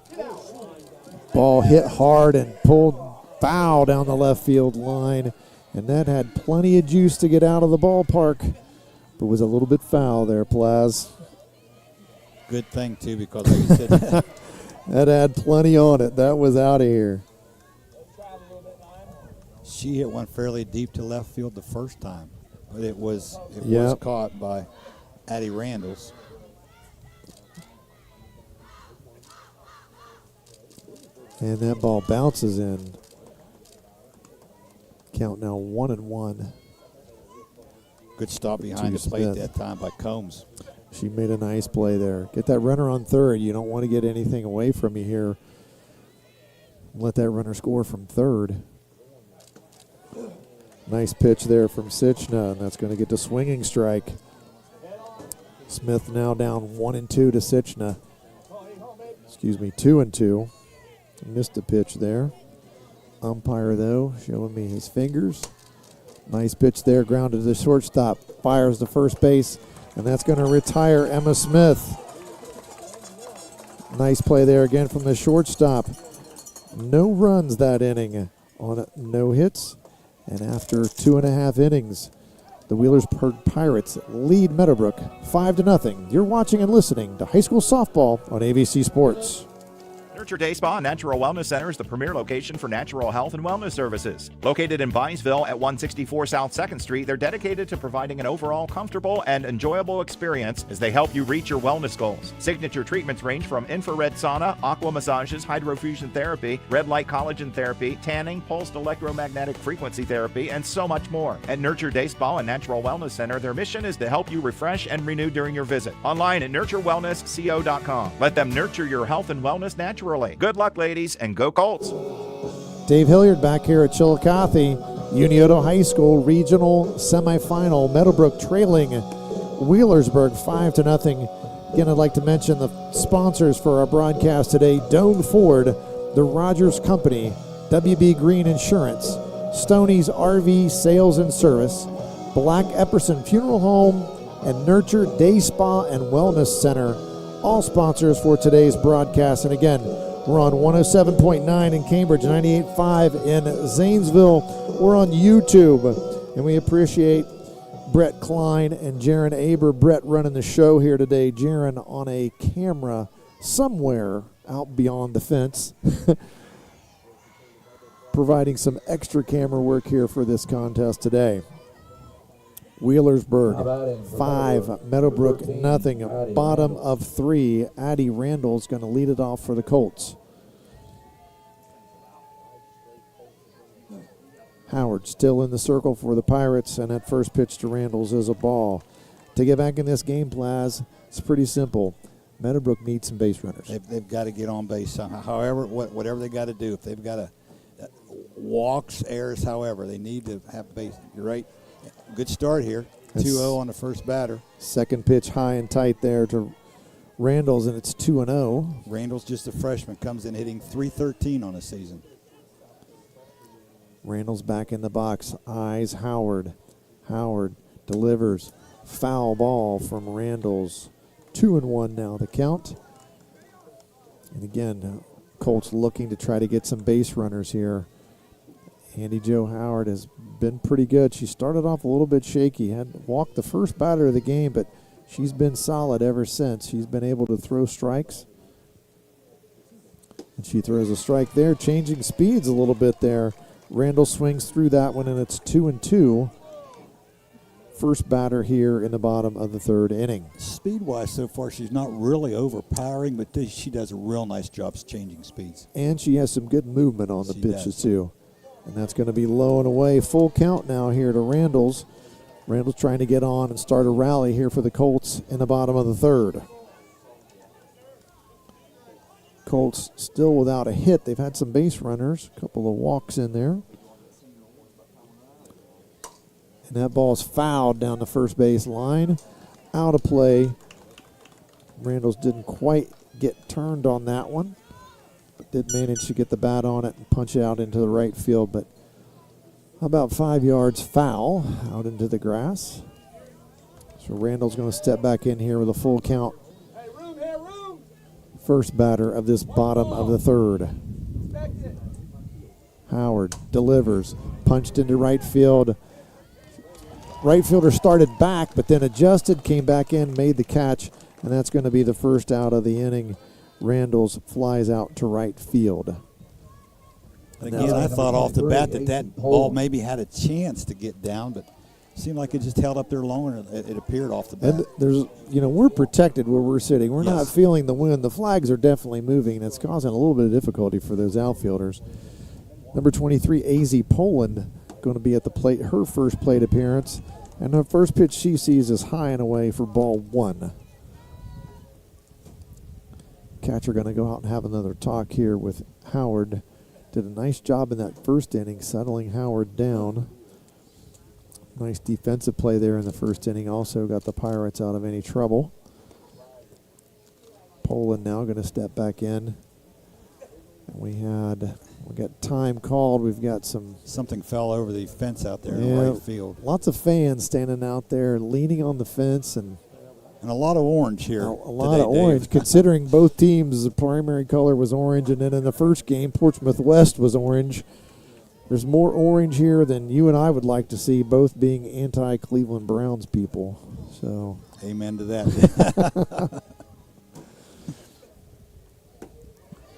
Ball hit hard and pulled foul down the left field line. And that had plenty of juice to get out of the ballpark, but was a little bit foul there, Plaz. Good thing, too, because like you said, that had plenty on it. That was out of here. she hit one fairly deep to left field the first time. But it was caught by Addie Randalls. And that ball bounces in. Count now 1-1. Good stop behind the plate that time by Combs. She made a nice play there. Get that runner on third. You don't want to get anything away from you here. Let that runner score from third. Nice pitch there from Sichna, and that's going to get the swinging strike. Smith now down 1-2 to Sichna. Excuse me, 2-2. Missed a pitch there. Umpire, though, showing me his fingers. Nice pitch there, grounded to the shortstop. Fires to first base, and that's going to retire Emma Smith. Nice play there again from the shortstop. No runs that inning on no hits. And after 2.5 innings, the Wheelersburg Pirates lead Meadowbrook 5-0. You're watching and listening to high school softball on ABC Sports. Nurture Day Spa and Natural Wellness Center is the premier location for natural health and wellness services. Located in Byesville at 164 South 2nd Street, they're dedicated to providing an overall comfortable and enjoyable experience as they help you reach your wellness goals. Signature treatments range from infrared sauna, aqua massages, hydrofusion therapy, red light collagen therapy, tanning, pulsed electromagnetic frequency therapy, and so much more. At Nurture Day Spa and Natural Wellness Center, their mission is to help you refresh and renew during your visit. Online at nurturewellnessco.com. Let them nurture your health and wellness naturally. Good luck, ladies, and go Colts. Dave Hilliard back here at Chillicothe. Unioto High School regional semifinal. Meadowbrook trailing Wheelersburg 5-0. Again, I'd like to mention the sponsors for our broadcast today: Doan Ford, the Rogers Company, WB Green Insurance, Stoney's RV Sales and Service, Black Epperson Funeral Home, and Nurture Day Spa and Wellness Center. All sponsors for today's broadcast. And again, we're on 107.9 in Cambridge, 98.5 in Zanesville. We're on YouTube, and we appreciate Brett Kline and Jaron Aber. Brett running the show here today. Jaron on a camera somewhere out beyond the fence, providing some extra camera work here for this contest today. Wheelersburg 5, Meadowbrook 0. Bottom of 3. Addie Randall's going to lead it off for the Colts. Howard still in the circle for the Pirates, and that first pitch to Randall's is a ball. To get back in this game, Plaz, it's pretty simple. Meadowbrook needs some base runners. They've got to get on base somehow. However, whatever they got to do. If they've got to walks, errors, however, they need to have base. You're right. Good start here. 2-0 on the first batter. Second pitch high and tight there to Randall's, and it's 2-0. Randall's just a freshman, comes in hitting .313 on the season. Randall's back in the box. Eyes Howard. Howard delivers. Foul ball from Randall's. 2-1 now the count. And again, Colts looking to try to get some base runners here. Andy Jo Howard has been pretty good. She started off a little bit shaky, had walked the first batter of the game, but she's been solid ever since. She's been able to throw strikes. And she throws a strike there, changing speeds a little bit there. Randall swings through that one, and it's 2-2. First batter here in the bottom of the third inning. Speed-wise so far, she's not really overpowering, but she does a real nice job changing speeds. And she has some good movement on the pitches, too. And that's going to be low and away. Full count now here to Randall's. Randall's trying to get on and start a rally here for the Colts in the bottom of the third. Colts still without a hit. They've had some base runners, a couple of walks in there. And that ball's fouled down the first base line. Out of play. Randall's didn't quite get turned on that one. Did manage to get the bat on it and punch it out into the right field, but about 5 yards foul out into the grass. So Randall's going to step back in here with a full count. First batter of this bottom of the third. Howard delivers, punched into right field. Right fielder started back, but then adjusted, came back in, made the catch, and that's going to be the first out of the inning. Randall's flies out to right field. Again, I thought off the bat that ball maybe had a chance to get down, but Seemed like it just held up there longer. It appeared off the bat. And there's, we're protected where we're sitting. We're not Yes. feeling the wind. The flags are definitely moving, and it's causing a little bit of difficulty for those outfielders. Number 23, AZ Poland, going to be at the plate, her first plate appearance. And the first pitch she sees is high and away for ball 1. Catcher going to go out and have another talk here with Howard. Did a nice job in that first inning, settling Howard down. Nice defensive play there in the first inning. Also got the Pirates out of any trouble. Poland now going to step back in. And we got time called. We've got something fell over the fence out there in right field. Lots of fans standing out there leaning on the fence and a lot of orange here. A lot of orange, considering both teams, the primary color was orange, and then in the first game, Portsmouth West was orange. There's more orange here than you and I would like to see, both being anti-Cleveland Browns people. So, amen to that.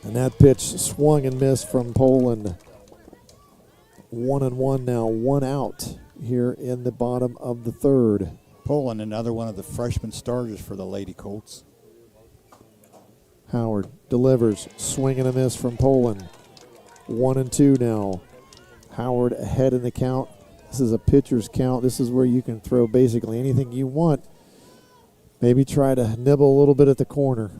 And that pitch swung and missed from Poland. 1-1 now, 1 out here in the bottom of the third. Poland, another one of the freshman starters for the Lady Colts. Howard delivers, swing and a miss from Poland. 1-2 now. Howard ahead in the count. This is a pitcher's count. This is where you can throw basically anything you want. Maybe try to nibble a little bit at the corner.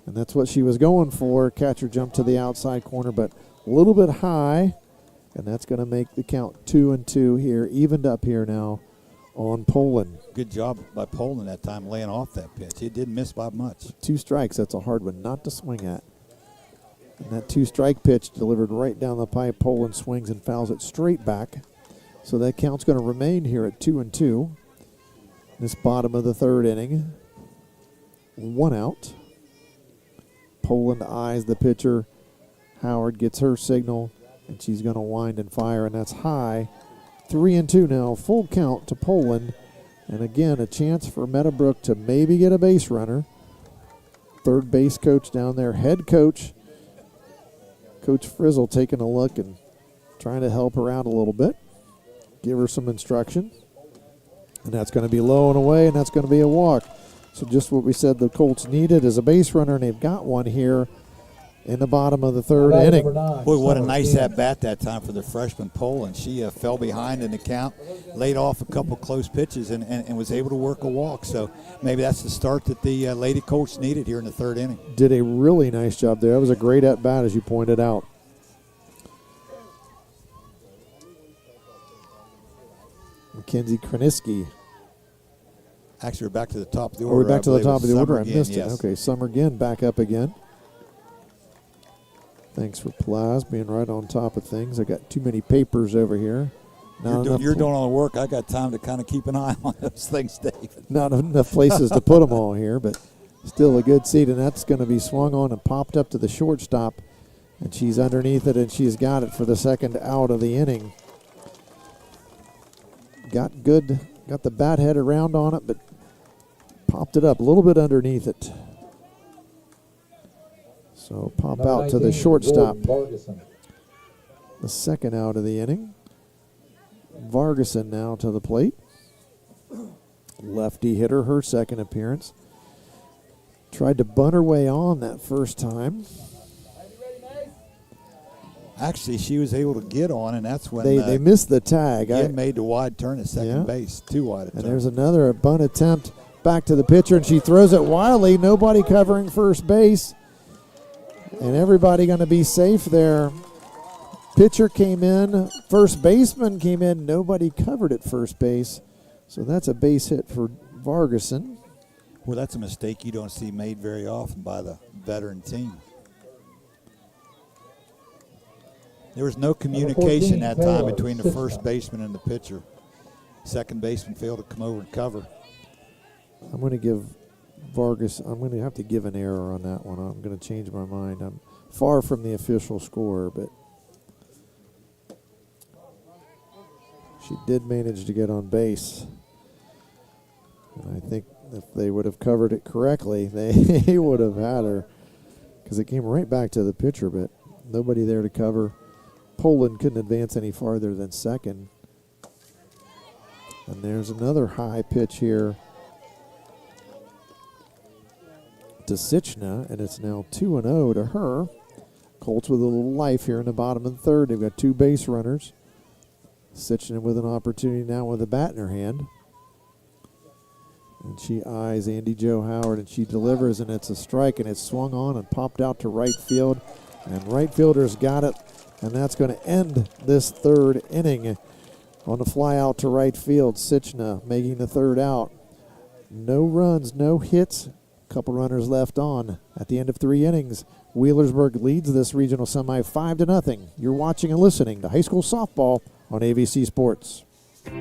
And that's what she was going for. Catcher jumped to the outside corner, but a little bit high. And that's going to make the count 2-2 here, evened up here now on Poland. Good job by Poland that time laying off that pitch. He didn't miss by much. 2 strikes, that's a hard one not to swing at. And that 2-strike pitch delivered right down the pipe. Poland swings and fouls it straight back. So that count's going to remain here at 2-2. This bottom of the third inning. 1 out. Poland eyes the pitcher. Howard gets her signal, and she's going to wind and fire, and that's high. 3-2 now, full count to Poland. And again, a chance for Meadowbrook to maybe get a base runner. Third base coach down there, head coach. Coach Frizzle taking a look and trying to help her out a little bit. Give her some instruction. And that's going to be low and away, and that's going to be a walk. So just what we said the Colts needed is a base runner, and they've got one here in the bottom of the third inning. Boy, what a nice at-bat that time for the freshman Poland. She fell behind in the count, laid off a couple close pitches, and was able to work a walk. So maybe that's the start that the Lady Colts needed here in the third inning. Did a really nice job there. That was a great at-bat, as you pointed out. Mackenzie Kroniski. Actually, we're back to the top of the order. We're back to the top of the order. I Again, missed yes. it. Okay, Summergin back up again. Thanks for Plaz being right on top of things. I got too many papers over here. You're doing all the work. I got time to kind of keep an eye on those things, David. Not enough places to put them all here, but still a good seat, and that's going to be swung on and popped up to the shortstop, and she's underneath it, and she's got it for the second out of the inning. Got the bat head around on it, but popped it up a little bit underneath it. So pop out to the shortstop. The second out of the inning. Vargason now to the plate. Lefty hitter, her second appearance. Tried to bunt her way on that first time. Actually, she was able to get on, and that's when they missed the tag. Made the wide turn at second base, too wide a turn. And there's another bunt attempt back to the pitcher, and she throws it wildly. Nobody covering first base. And everybody going to be safe there. Pitcher came in. First baseman came in. Nobody covered at first base. So that's a base hit for Vargason. Well, that's a mistake you don't see made very often by the veteran team. There was no communication that time between the first baseman and the pitcher. Second baseman failed to come over and cover. I'm going to give Vargas, I'm going to have to give an error on that one. I'm going to change my mind. I'm far from the official score, but she did manage to get on base. And I think if they would have covered it correctly, they would have had her, because it came right back to the pitcher, but nobody there to cover. Poland couldn't advance any farther than second. And there's another high pitch here to Sichna, and it's now 2-0 to her. Colts with a little life here in the bottom of the third. They've got 2 base runners. Sichna with an opportunity now with a bat in her hand. And she eyes Andy Jo Howard, and she delivers, and it's a strike, and it's swung on and popped out to right field. And right fielder's got it, and that's going to end this third inning. On the fly out to right field, Sichna making the third out. No runs, no hits, couple runners left on. At the end of 3 innings, Wheelersburg leads this regional semi 5-0. You're watching and listening to high school softball on AVC Sports.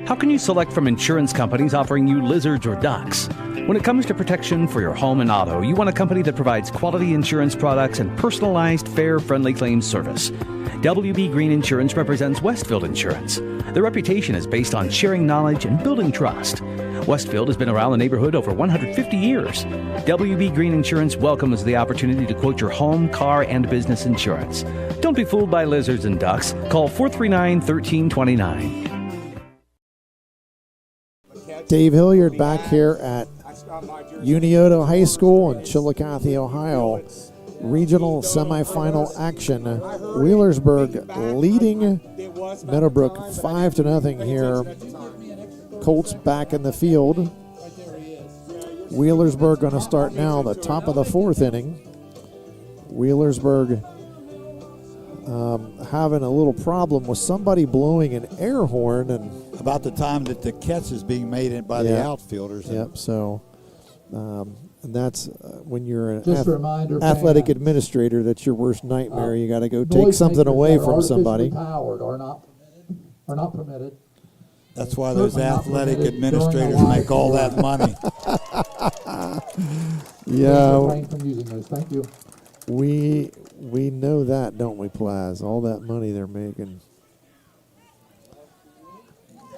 How can you select from insurance companies offering you lizards or ducks? When it comes to protection for your home and auto, you want a company that provides quality insurance products and personalized, fair, friendly claims service. WB Green Insurance represents Westfield Insurance. Their reputation is based on sharing knowledge and building trust. Westfield has been around the neighborhood over 150 years. WB Green Insurance welcomes the opportunity to quote your home, car, and business insurance. Don't be fooled by lizards and ducks. Call 439-1329. Dave Hilliard back here at Unioto High School in Chillicothe, Ohio. Regional semifinal action. Wheelersburg leading Meadowbrook 5-0 here. Colts back in the field. Wheelersburg going to start now the top of the 4th inning. Wheelersburg having a little problem with somebody blowing an air horn, and about the time that the catch is being made by the outfielders. Yep. So, and that's when you're an fans, athletic administrator. That's your worst nightmare. You got to go take something away from somebody. Are not permitted. That's why those athletic administrators make all that money. Yeah. Refrain from using those. Thank you. We know that, don't we, Plaz? All that money they're making.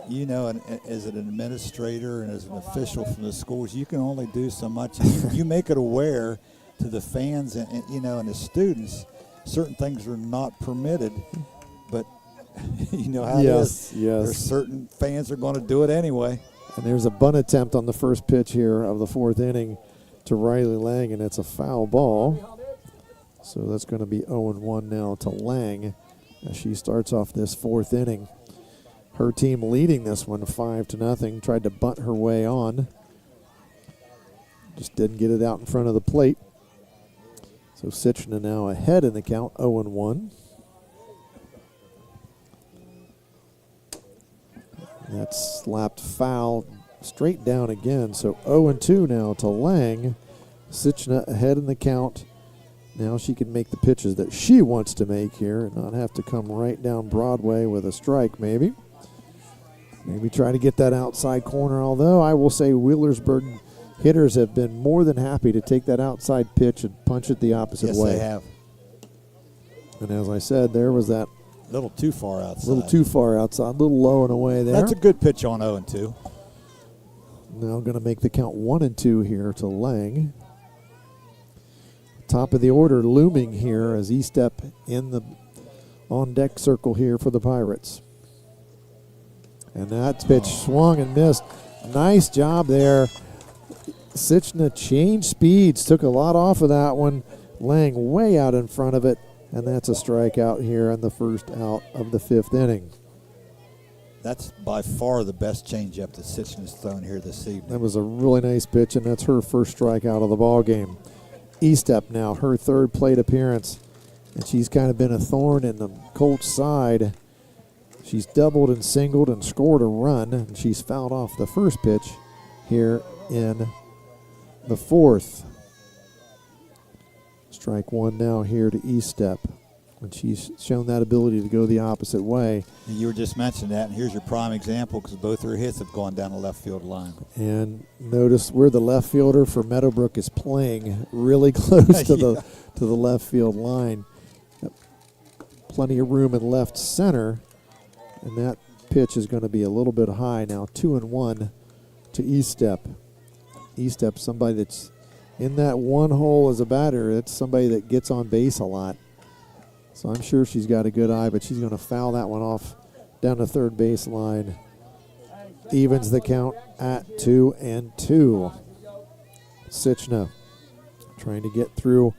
You know, and as an administrator and as an official from the schools, you can only do so much. You make it aware to the fans and and the students. Certain things are not permitted, but you know how it is. Yes. There's certain fans are going to do it anyway. And there's a bunt attempt on the first pitch here of the 4th inning to Riley Lang, and it's a foul ball. So that's going to be 0-1 now to Lang as she starts off this 4th inning. Her team leading this one 5-0. Tried to bunt her way on. Just didn't get it out in front of the plate. So Sichna now ahead in the count, 0-1. That's slapped foul straight down again. So 0-2 now to Lang. Sichna ahead in the count. Now she can make the pitches that she wants to make here and not have to come right down Broadway with a strike maybe. Maybe try to get that outside corner, although I will say Wheelersburg hitters have been more than happy to take that outside pitch and punch it the opposite way. Yes, they have. And as I said, there was that A little too far outside. A little too far outside, a little low and away there. That's a good pitch on 0-2. Now going to make the count 1-2 here to Lang. Top of the order looming here as he step in the on-deck circle here for the Pirates. And that pitch swung and missed. Nice job there. Sichna changed speeds, took a lot off of that one. Lang way out in front of it, and that's a strikeout here on the first out of the 5th inning. That's by far the best changeup that Sichna's thrown here this evening. That was a really nice pitch, and that's her first strikeout of the ball game. Estep now, her 3rd plate appearance, and she's kind of been a thorn in the Colts' side. She's doubled and singled and scored a run, and she's fouled off the first pitch here in the 4th. Strike 1 now here to Estep, and she's shown that ability to go the opposite way. And you were just mentioning that, and here's your prime example because both her hits have gone down the left field line. And notice where the left fielder for Meadowbrook is playing, really close to the left field line. Plenty of room in left center, and that pitch is going to be a little bit high now. 2-1 to Estep. Estep, somebody that's in that one hole as a batter. It's somebody that gets on base a lot. So I'm sure she's got a good eye, but she's going to foul that one off down the third base line. evens the count at 2-2. Sichna trying to get through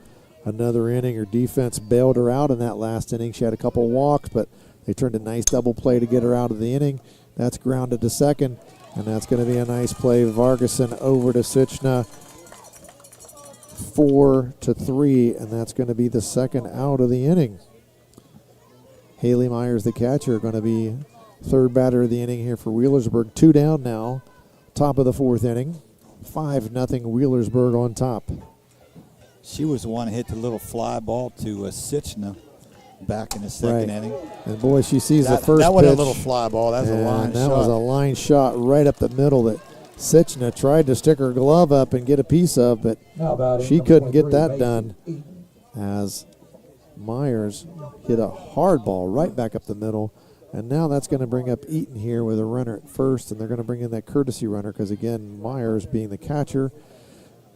another inning. Her defense bailed her out in that last inning. She had a couple walks, but they turned a nice double play to get her out of the inning. That's grounded to second, and that's going to be a nice play. Vargason over to Sichna, 4-3, and that's going to be the second out of the inning. Haley Myers, the catcher, going to be third batter of the inning here for Wheelersburg. 2 down now, top of the fourth inning. 5-0 Wheelersburg on top. She was the one who hit the little fly ball to Sichna back in the second inning. And boy, she sees the first that pitch. wasn't a little fly ball. That was a line that shot. was a line shot right up the middle that Sichna tried to stick her glove up and get a piece of, but she couldn't get that done as Myers hit a hard ball right back up the middle. And now that's going to bring up Eaton here with a runner at first, and they're going to bring in that courtesy runner because, again, Myers being the catcher.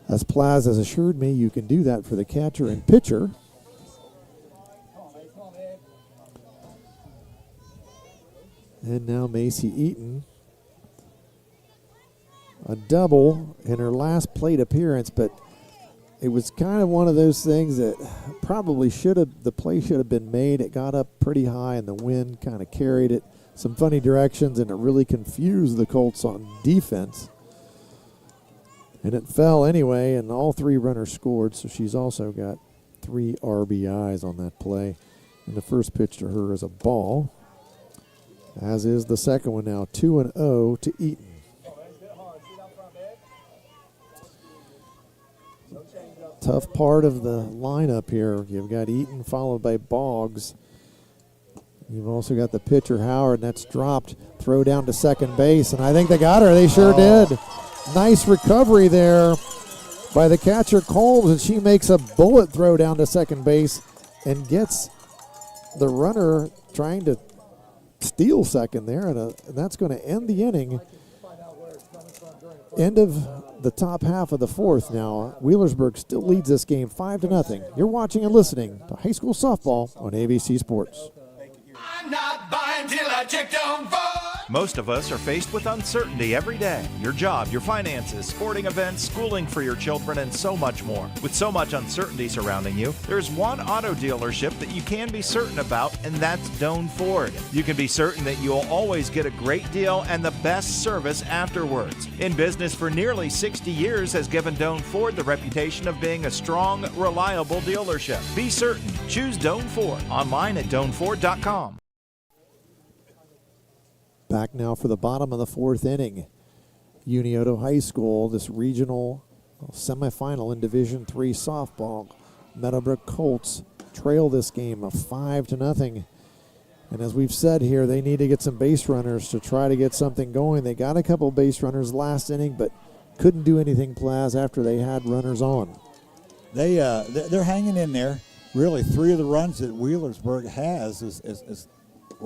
As Plaz has assured me, you can do that for the catcher and pitcher. And now Macy Eaton. A double in her last plate appearance, but it was kind of one of those things that probably the play should have been made. It got up pretty high and the wind kind of carried it some funny directions, and it really confused the Colts on defense. And it fell anyway, and all 3 runners scored, so she's also got 3 RBIs on that play. And the first pitch to her is a ball, as is the second one now, 2-0 to Eaton. Tough part of the lineup here. You've got Eaton followed by Boggs. You've also got the pitcher, Howard, and that's dropped. Throw down to second base, and I think they got her. They sure did. Nice recovery there by the catcher, Combs, and she makes a bullet throw down to second base and gets the runner trying to steal second there, and that's going to end the inning. End of the top half of the fourth now. Wheelersburg still leads this game 5-0. You're watching and listening to high school softball on ABC Sports. I'm not buying till I check Down Ford. Most of us are faced with uncertainty every day. Your job, your finances, sporting events, schooling for your children, and so much more. With so much uncertainty surrounding you, there's one auto dealership that you can be certain about, and that's Doan Ford. You can be certain that you'll always get a great deal and the best service afterwards. In business for nearly 60 years has given Doan Ford the reputation of being a strong, reliable dealership. Be certain. Choose Doan Ford. Online at doanford.com. Back now for the bottom of the fourth inning. Unioto High School, this regional semifinal in Division III softball. Meadowbrook Colts trail this game of 5-0. And as we've said here, they need to get some base runners to try to get something going. They got a couple base runners last inning, but couldn't do anything, Plaz, after they had runners on. They're hanging in there. Really, 3 of the runs that Wheelersburg has is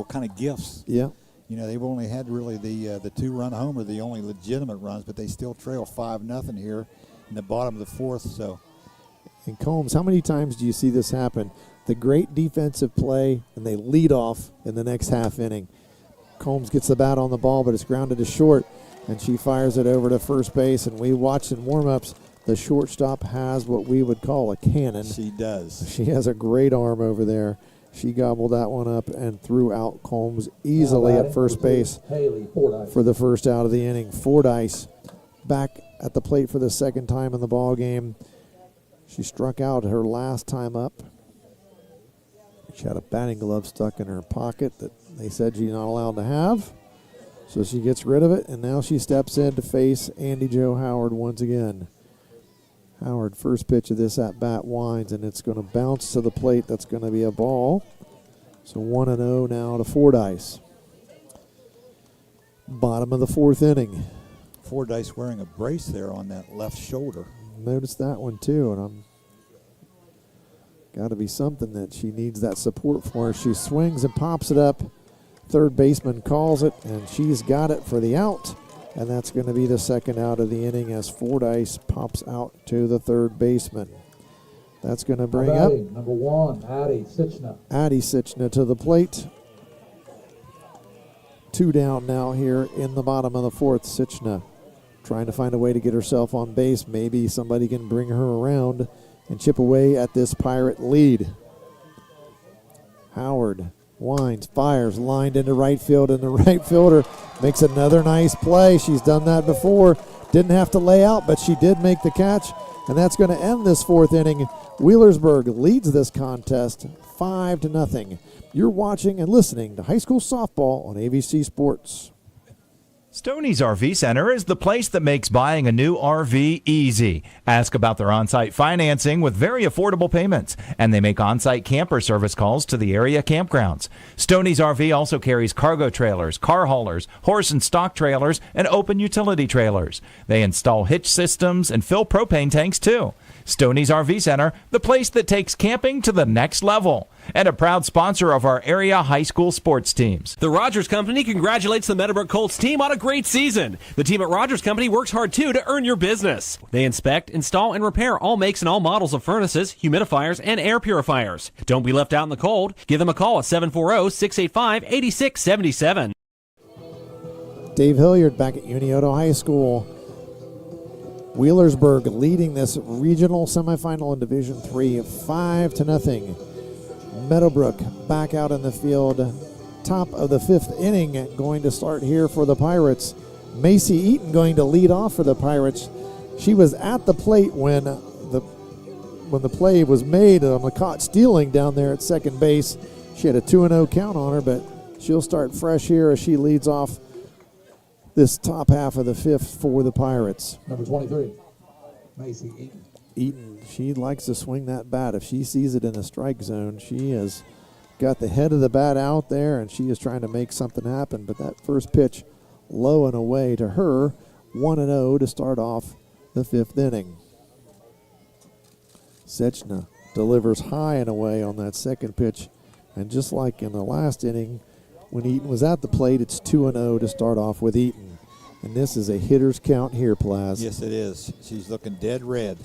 kind of gifts. Yeah. You know, they've only had really the 2-run homer, the only legitimate runs, but they still trail 5-0 here in the bottom of the fourth. So, and Combs, how many times do you see this happen? The great defensive play, and they lead off in the next half inning. Combs gets the bat on the ball, but it's grounded to short, and she fires it over to first base. And we watched in warm-ups, the shortstop has what we would call a cannon. She does. She has a great arm over there. She gobbled that one up and threw out Combs easily at first base for the first out of the inning. Fordyce back at the plate for the second time in the ball game. She struck out her last time up. She had a batting glove stuck in her pocket that they said she's not allowed to have. So she gets rid of it, and now she steps in to face Andy Jo Howard once again. Howard, first pitch of this at-bat winds, and it's going to bounce to the plate. That's going to be a ball. So 1-0 now to Fordyce. Bottom of the fourth inning. Fordyce wearing a brace there on that left shoulder. Noticed that one too, and I'm got to be something that she needs that support for. She swings and pops it up. Third baseman calls it, and she's got it for the out. And that's going to be the second out of the inning as Fordyce pops out to the third baseman. That's going to bring up number 1, Addie Sichna. Addie Sichna to the plate. 2 down now here in the bottom of the 4th. Sichna trying to find a way to get herself on base. Maybe somebody can bring her around and chip away at this Pirate lead. Howard winds, fires, lined into right field, and the right fielder makes another nice play. She's done that before. Didn't have to lay out, but she did make the catch, and that's going to end this 4th inning. Wheelersburg leads this contest 5-0. You're watching and listening to high school softball on AVC Sports. Stoney's RV Center is the place that makes buying a new RV easy. Ask about their on-site financing with very affordable payments, and they make on-site camper service calls to the area campgrounds. Stoney's RV also carries cargo trailers, car haulers, horse and stock trailers, and open utility trailers. They install hitch systems and fill propane tanks too. Stoney's RV Center, the place that takes camping to the next level, and a proud sponsor of our area high school sports teams. The Rogers Company congratulates the Meadowbrook Colts team on a great season. The team at Rogers Company works hard too to earn your business. They inspect, install, and repair all makes and all models of furnaces, humidifiers, and air purifiers. Don't be left out in the cold. Give them a call at 740-685-8677. Dave Hilliard back at Unioto High School. Wheelersburg leading this regional semifinal in Division 3, 5-0. Meadowbrook back out in the field. Top of the 5th inning going to start here for the Pirates. Macy Eaton going to lead off for the Pirates. She was at the plate when the play was made on the caught stealing down there at second base. She had a 2-0 count on her, but she'll start fresh here as she leads off this top half of the 5th for the Pirates. Number 23, Macy Eaton. Eaton, she likes to swing that bat. If she sees it in the strike zone, she has got the head of the bat out there, and she is trying to make something happen. But that first pitch low and away to her, 1-0 to start off the 5th inning. Sechna delivers high and away on that second pitch, and just like in the last inning, when Eaton was at the plate, it's 2-0 to start off with Eaton. And this is a hitter's count here, Plaz. Yes, it is. She's looking dead red.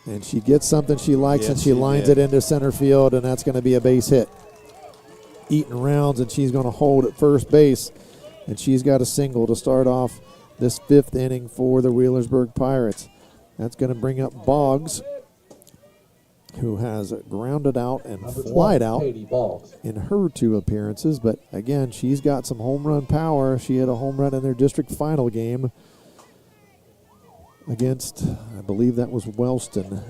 And she gets something she likes, Yes, and she lines it into center field, and that's going to be a base hit. Eaton rounds, and she's going to hold at first base. And she's got a single to start off this 5th inning for the Wheelersburg Pirates. That's going to bring up Boggs, who has grounded out and flied out in her 2 appearances. But again, she's got some home run power. She had a home run in their district final game against, I believe that was Wellston.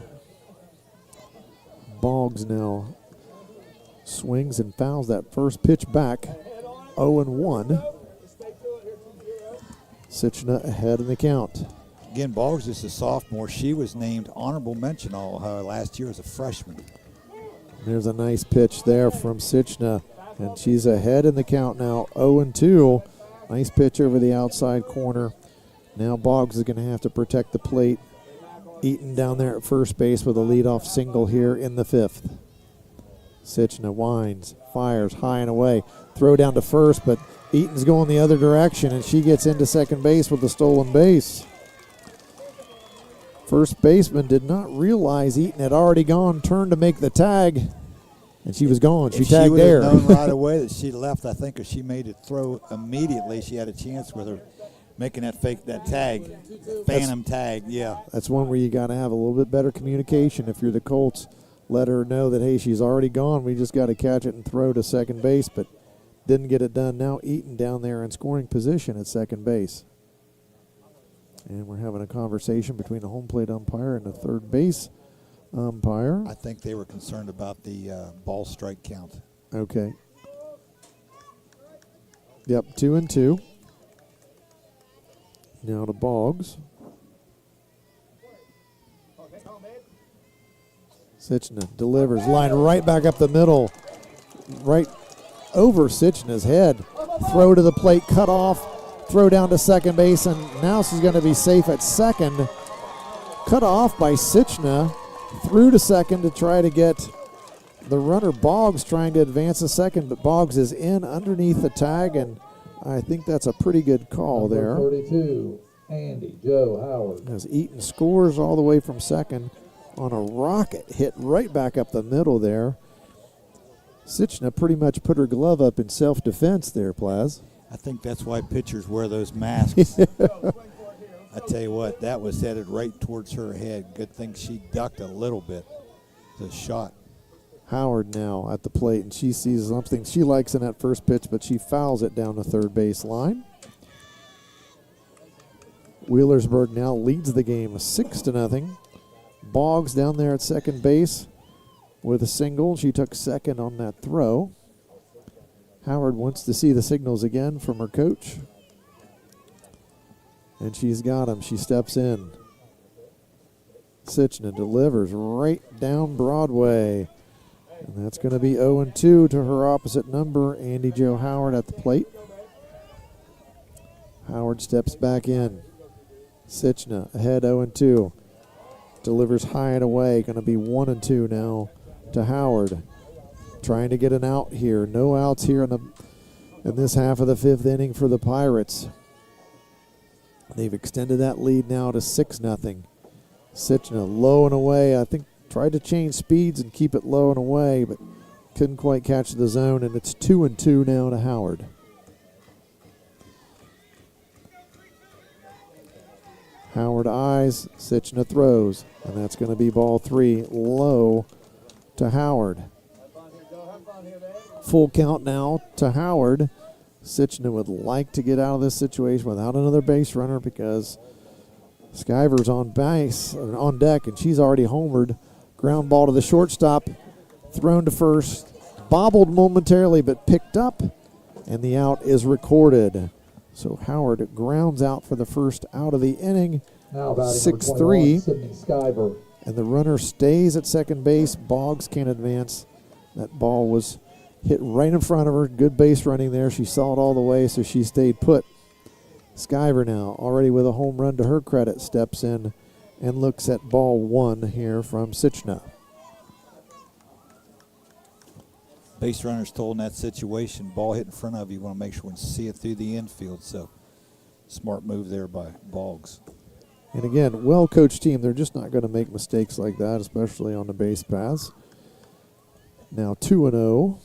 Boggs now swings and fouls that first pitch back, 0-1. Sichna ahead in the count. Again, Boggs is a sophomore. She was named honorable mention all last year as a freshman. There's a nice pitch there from Sichna, and she's ahead in the count now, 0-2. Nice pitch over the outside corner. Now Boggs is going to have to protect the plate. Eaton down there at first base with a leadoff single here in the 5th. Sichna winds, fires high and away. Throw down to first, but Eaton's going the other direction, and she gets into second base with the stolen base. First baseman did not realize Eaton had already gone, turned to make the tag, and she was gone. She tagged there. If she would have known right away that she left, I think if she made it throw immediately, she had a chance with her making that tag, phantom tag, yeah. That's one where you got to have a little bit better communication. If you're the Colts, let her know that, hey, she's already gone. We just got to catch it and throw to second base, but didn't get it done. Now Eaton down there in scoring position at second base. And we're having a conversation between the home plate umpire and the third base umpire. I think they were concerned about the ball strike count. Okay. Yep, 2-2. Now to Boggs. Sichna delivers, line right back up the middle, right over Sichna's head. Throw to the plate, cut off, throw down to second base, and now she's going to be safe at second. Cut off by Sichna, through to second to try to get the runner Boggs trying to advance to second, but Boggs is in underneath the tag, and I think that's a pretty good call there. 32, Andy Joe Howard. As Eaton scores all the way from second on a rocket hit right back up the middle there. Sichna pretty much put her glove up in self-defense there, Plaz. I think that's why pitchers wear those masks. I tell you what, that was headed right towards her head. Good thing she ducked a little bit. The shot. Howard now at the plate, and she sees something she likes in that first pitch, but she fouls it down the third base line. Wheelersburg now leads the game 6-0. Boggs down there at second base with a single. She took second on that throw. Howard wants to see the signals again from her coach. And she's got them. She steps in. Sitchna delivers right down Broadway. And that's going to be 0-2 to her opposite number, Andy Jo Howard at the plate. Howard steps back in. Sitchna ahead 0-2. Delivers high and away. Going to be 1-2 now to Howard. Trying to get an out here. No outs here in this half of the fifth inning for the Pirates. They've extended that lead now to 6-0. Sitchna low and away. I think tried to change speeds and keep it low and away, but couldn't quite catch the zone, and it's 2-2 now to Howard. Howard eyes, Sitchna throws, and that's going to be ball 3 low to Howard. Full count now to Howard. Sitchna would like to get out of this situation without another base runner because Skyver's on deck, and she's already homered. Ground ball to the shortstop, thrown to first, bobbled momentarily but picked up, and the out is recorded. So Howard grounds out for the first out of the inning. 6-3, and the runner stays at second base. Boggs can't advance. That ball was hit right in front of her. Good base running there. She saw it all the way, so she stayed put. Skyver now, already with a home run to her credit, steps in and looks at ball 1 here from Sitchna. Base runner's told in that situation, ball hit in front of you, you want to make sure you see it through the infield. So smart move there by Boggs. And again, well-coached team. They're just not going to make mistakes like that, especially on the base paths. Now 2-0.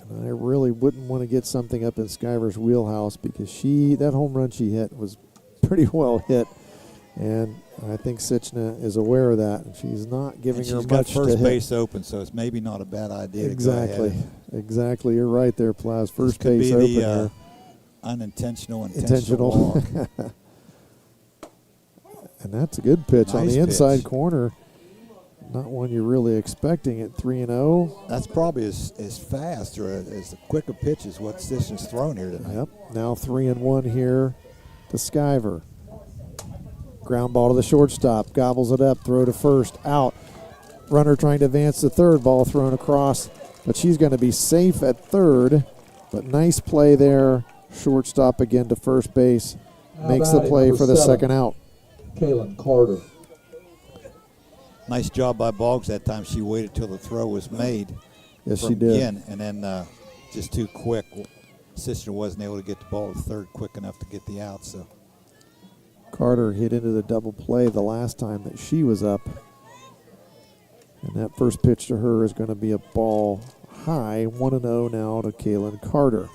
And I really wouldn't want to get something up in Skyver's wheelhouse because that home run she hit was pretty well hit. And I think Sitchna is aware of that, and she's not giving her much to hit. She's got first base open, so it's maybe not a bad idea to go ahead. Exactly. You're right there, Plaz. First base open here. Unintentional, intentional walk. And that's a good pitch on the inside pitch. corner. Not one you're really expecting at 3-0. That's probably as fast or as quick a pitch as what Sitchna's thrown here tonight. Yep. Now 3-1 here to Skyver. Ground ball to the shortstop. Gobbles it up. Throw to first. Out. Runner trying to advance to third. Ball thrown across. But she's going to be safe at third. But nice play there. Shortstop again to first base. Makes the play for the second out. Kaylin Carter. Nice job by Boggs that time. She waited till the throw was made. Yes, she did. Again, and then just too quick. Sitchna wasn't able to get the ball to third quick enough to get the out. So Carter hit into the double play the last time that she was up. And that first pitch to her is going to be a ball high. 1-0 now to Kaylin Carter.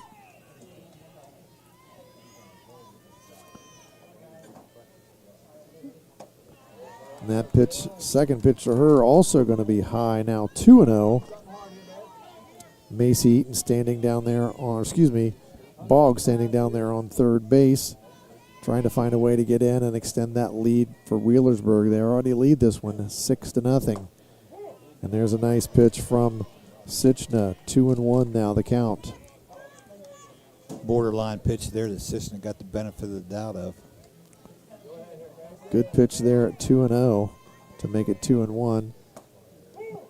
And that pitch, second pitch to her, also going to be high now, 2-0. Macy Eaton standing down there Boggs standing down there on third base, trying to find a way to get in and extend that lead for Wheelersburg. They already lead this one 6-0. And there's a nice pitch from Sitchna, 2-1 now the count. Borderline pitch there that Sitchna got the benefit of the doubt of. Good pitch there at 2-0 to make it 2-1.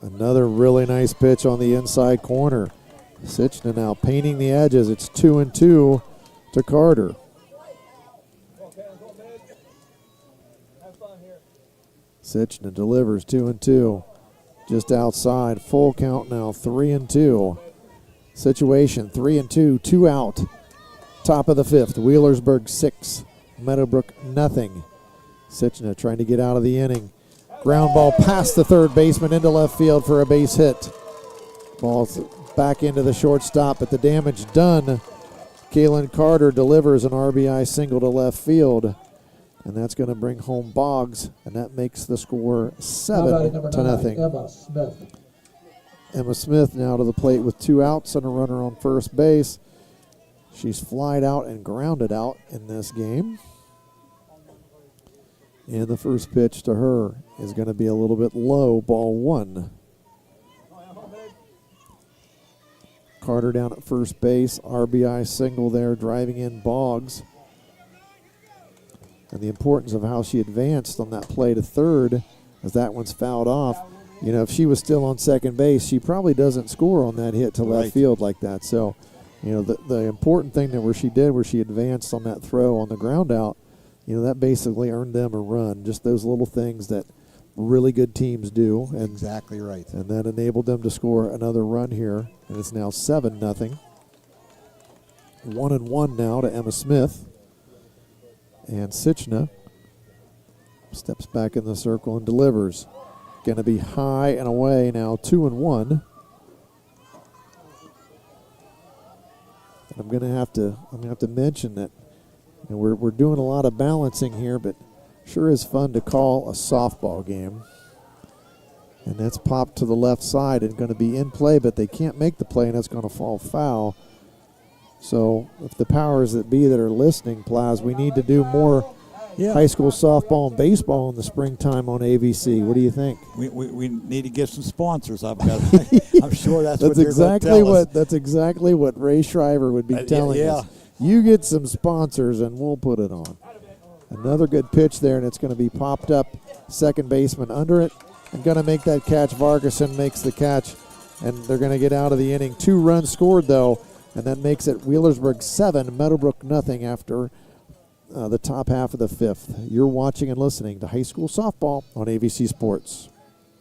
Another really nice pitch on the inside corner. Sitchna now painting the edges. It's 2-2 to Carter. Sitchna delivers 2-2. Just outside. Full count now, 3-2. Situation 3-2, 2 out. Top of the fifth. Wheelersburg 6, Meadowbrook nothing. Sitchna trying to get out of the inning. Ground ball past the third baseman into left field for a base hit. Ball's back into the shortstop, but the damage done Kaylin Carter delivers an RBI single to left field, and that's going to bring home Boggs, and that makes the score 7-0. Emma Smith. Emma Smith now to the plate with 2 outs and a runner on first base. She's flied out and grounded out in this game. And the first pitch to her is going to be a little bit low, ball 1. Carter down at first base, RBI single there, driving in Boggs. And the importance of how she advanced on that play to third, as that one's fouled off. You know, if she was still on second base, she probably doesn't score on that hit to left field like that. So, you know, the important thing that she advanced on that throw on the ground out, you know, that basically earned them a run. Just those little things that really good teams do. And, exactly right. And that enabled them to score another run here. And it's now 7-0. 1-1 now to Emma Smith. And Sichna steps back in the circle and delivers. Going to be high and away now, 2-1. And I'm going to have to mention that, you know, we're doing a lot of balancing here, but sure is fun to call a softball game. And that's popped to the left side and going to be in play, but they can't make the play, and it's going to fall foul. So if the powers that be that are listening, Plaz, we need to do more high school softball and baseball in the springtime on AVC. What do you think? We need to get some sponsors. I'm sure that's what they're going to tell us. That's exactly what Ray Shriver would be telling us. You get some sponsors and we'll put it on. Another good pitch there, and it's going to be popped up. Second baseman under it and going to make that catch. Vargason makes the catch, and they're going to get out of the inning. 2 runs scored, though, and that makes it Wheelersburg 7, Meadowbrook nothing after the top half of the 5th. You're watching and listening to high school softball on AVC Sports.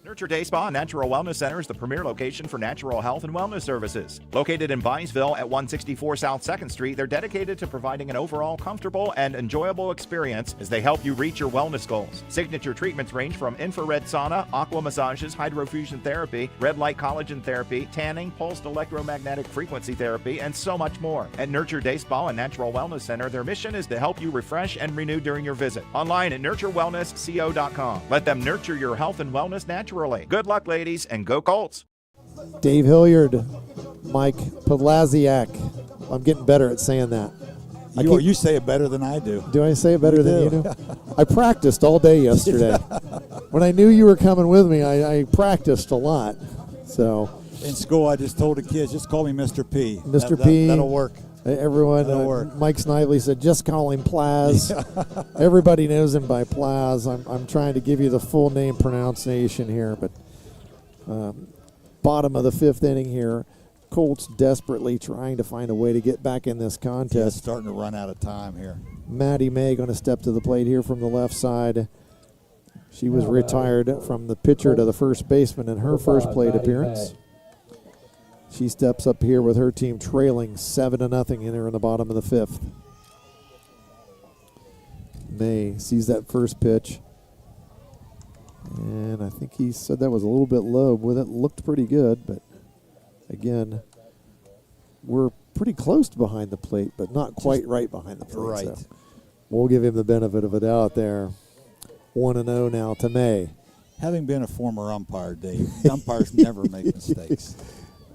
Nurture Day Spa and Natural Wellness Center is the premier location for natural health and wellness services. Located in Byesville at 164 South 2nd Street, they're dedicated to providing an overall comfortable and enjoyable experience as they help you reach your wellness goals. Signature treatments range from infrared sauna, aqua massages, hydrofusion therapy, red light collagen therapy, tanning, pulsed electromagnetic frequency therapy, and so much more. At Nurture Day Spa and Natural Wellness Center, their mission is to help you refresh and renew during your visit. Online at nurturewellnessco.com. Let them nurture your health and wellness naturally. Good luck, ladies, and go Colts. Dave Hilliard, Mike Podlasiak. I'm getting better at saying that. You say it better than I do. Do I say it better than you do? I practiced all day yesterday. When I knew you were coming with me, I practiced a lot. So in school, I just told the kids, just call me Mr. P. Mr. P. That'll work. Everyone, Mike Snively said, just call him Plaz. Everybody knows him by Plaz. I'm trying to give you the full name pronunciation here, but bottom of the 5th inning here. Colts desperately trying to find a way to get back in this contest. Yeah, starting to run out of time here. Maddie May going to step to the plate here from the left side. She was retired from the pitcher to the first baseman in her first plate appearance. She steps up here with her team trailing 7-0 in there in the bottom of the 5th. May sees that first pitch. And I think he said that was a little bit low. Well, that looked pretty good, but again, we're pretty close to behind the plate, but not quite right behind the plate. Right. So we'll give him the benefit of a doubt there. 1-0 now to May. Having been a former umpire, Dave, umpires never make mistakes.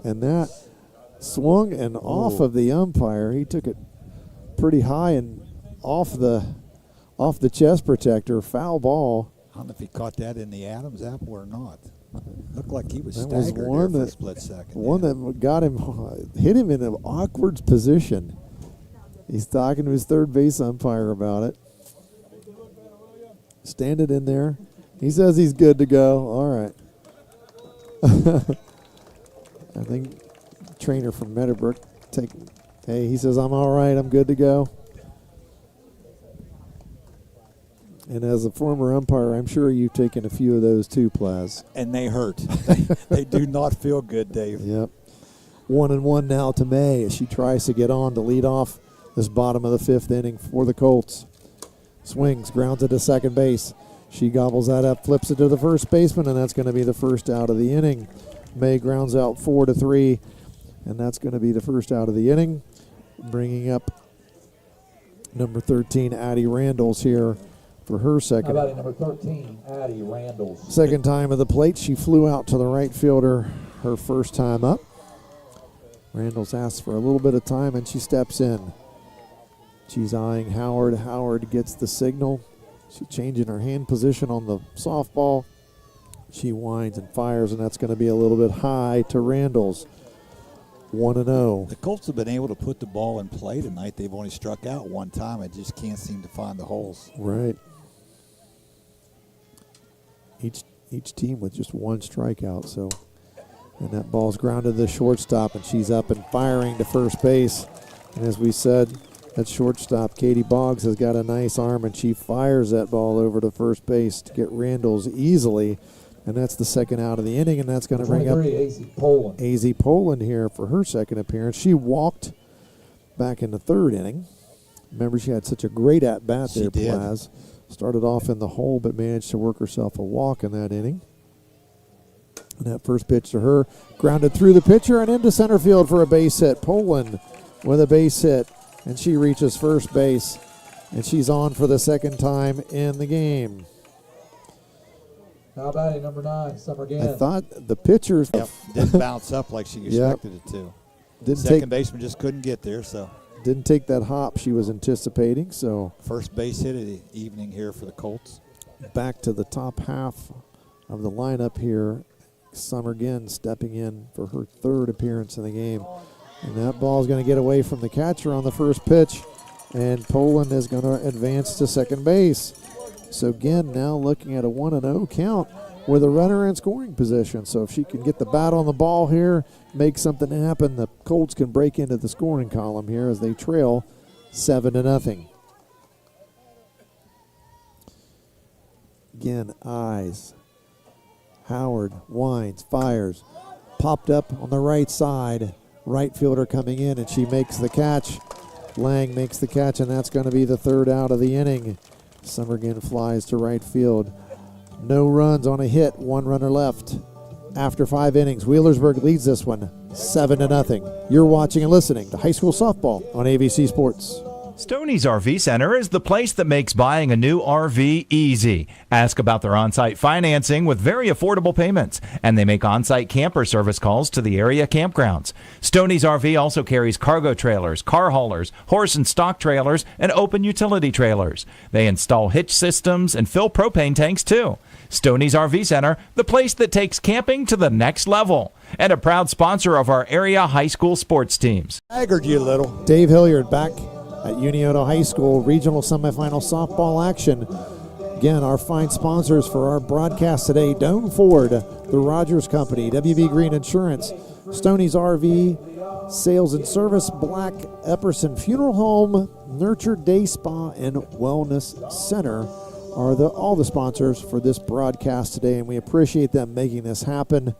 And that swung and off of the umpire. He took it pretty high and off the chest protector. Foul ball. I don't know if he caught that in the Adam's apple or not. Looked like he was that staggered was one there for that, a split second. One that got him, hit him in an awkward position. He's talking to his third base umpire about it. Stand it in there. He says he's good to go. All right. I think trainer from Meadowbrook he says, I'm all right, I'm good to go. And as a former umpire, I'm sure you've taken a few of those too, Plaz. And they hurt. They do not feel good, Dave. Yep. 1-1 now to May as she tries to get on to lead off this bottom of the 5th inning for the Colts. Swings, grounds it to second base. She gobbles that up, flips it to the first baseman, and that's going to be the first out of the inning. May grounds out 4-3, and that's going to be the first out of the inning. bringing up number 13, Addie Randalls here for her How second. about number 13, Addie Randalls? Second time of the plate. She flew out to the right fielder her first time up. Randalls asks for a little bit of time, and she steps in. She's eyeing Howard. Howard gets the signal. She's changing her hand position on the softball. She winds and fires, and that's going to be a little bit high to Randalls. 1-0. The Colts have been able to put the ball in play tonight. They've only struck out one time. I just can't seem to find the holes. Right. Each team with just one strikeout. So, and that ball's grounded to the shortstop, and she's up and firing to first base. And as we said, at shortstop, Katie Boggs has got a nice arm, and she fires that ball over to first base to get Randalls easily. And that's the second out of the inning, and that's going to bring up AZ Poland here for her second appearance. She walked back in the third inning. Remember, she had such a great at-bat there, Plaz. Started off in the hole, but managed to work herself a walk in that inning. And that first pitch to her, grounded through the pitcher and into center field for a base hit. Poland with a base hit, and she reaches first base, and she's on for the second time in the game. How about number 9, Summer Gann? I thought the pitchers didn't bounce up like she expected it to. Second baseman just couldn't get there, so didn't take that hop she was anticipating. So first base hit of the evening here for the Colts. Back to the top half of the lineup here. Summer Gann stepping in for her third appearance in the game, and that ball is going to get away from the catcher on the first pitch, and Poland is going to advance to second base. So again, now looking at a 1-0 count with a runner in scoring position. So if she can get the bat on the ball here, make something happen, the Colts can break into the scoring column here as they trail 7-0. Again, eyes. Howard winds, fires, popped up on the right side. Right fielder coming in, and she makes the catch. Lang makes the catch, and that's going to be the third out of the inning. Summer Gann flies to right field. No runs on a hit, one runner left. After 5 innings, Wheelersburg leads this one 7-0. You're watching and listening to high school softball on ABC Sports. Stoney's RV Center is the place that makes buying a new RV easy. Ask about their on-site financing with very affordable payments, and they make on-site camper service calls to the area campgrounds. Stoney's RV also carries cargo trailers, car haulers, horse and stock trailers, and open utility trailers. They install hitch systems and fill propane tanks too. Stoney's RV Center, the place that takes camping to the next level, and a proud sponsor of our area high school sports teams. Staggered you little. Dave Hilliard back at Unioto High School regional semifinal softball action. Again, our fine sponsors for our broadcast today: Doan Ford, the Rogers Company, WB Green Insurance, Stoney's RV Sales and Service, Black Epperson Funeral Home, Nurture Day Spa, and Wellness Center are all the sponsors for this broadcast today, and we appreciate them making this happen.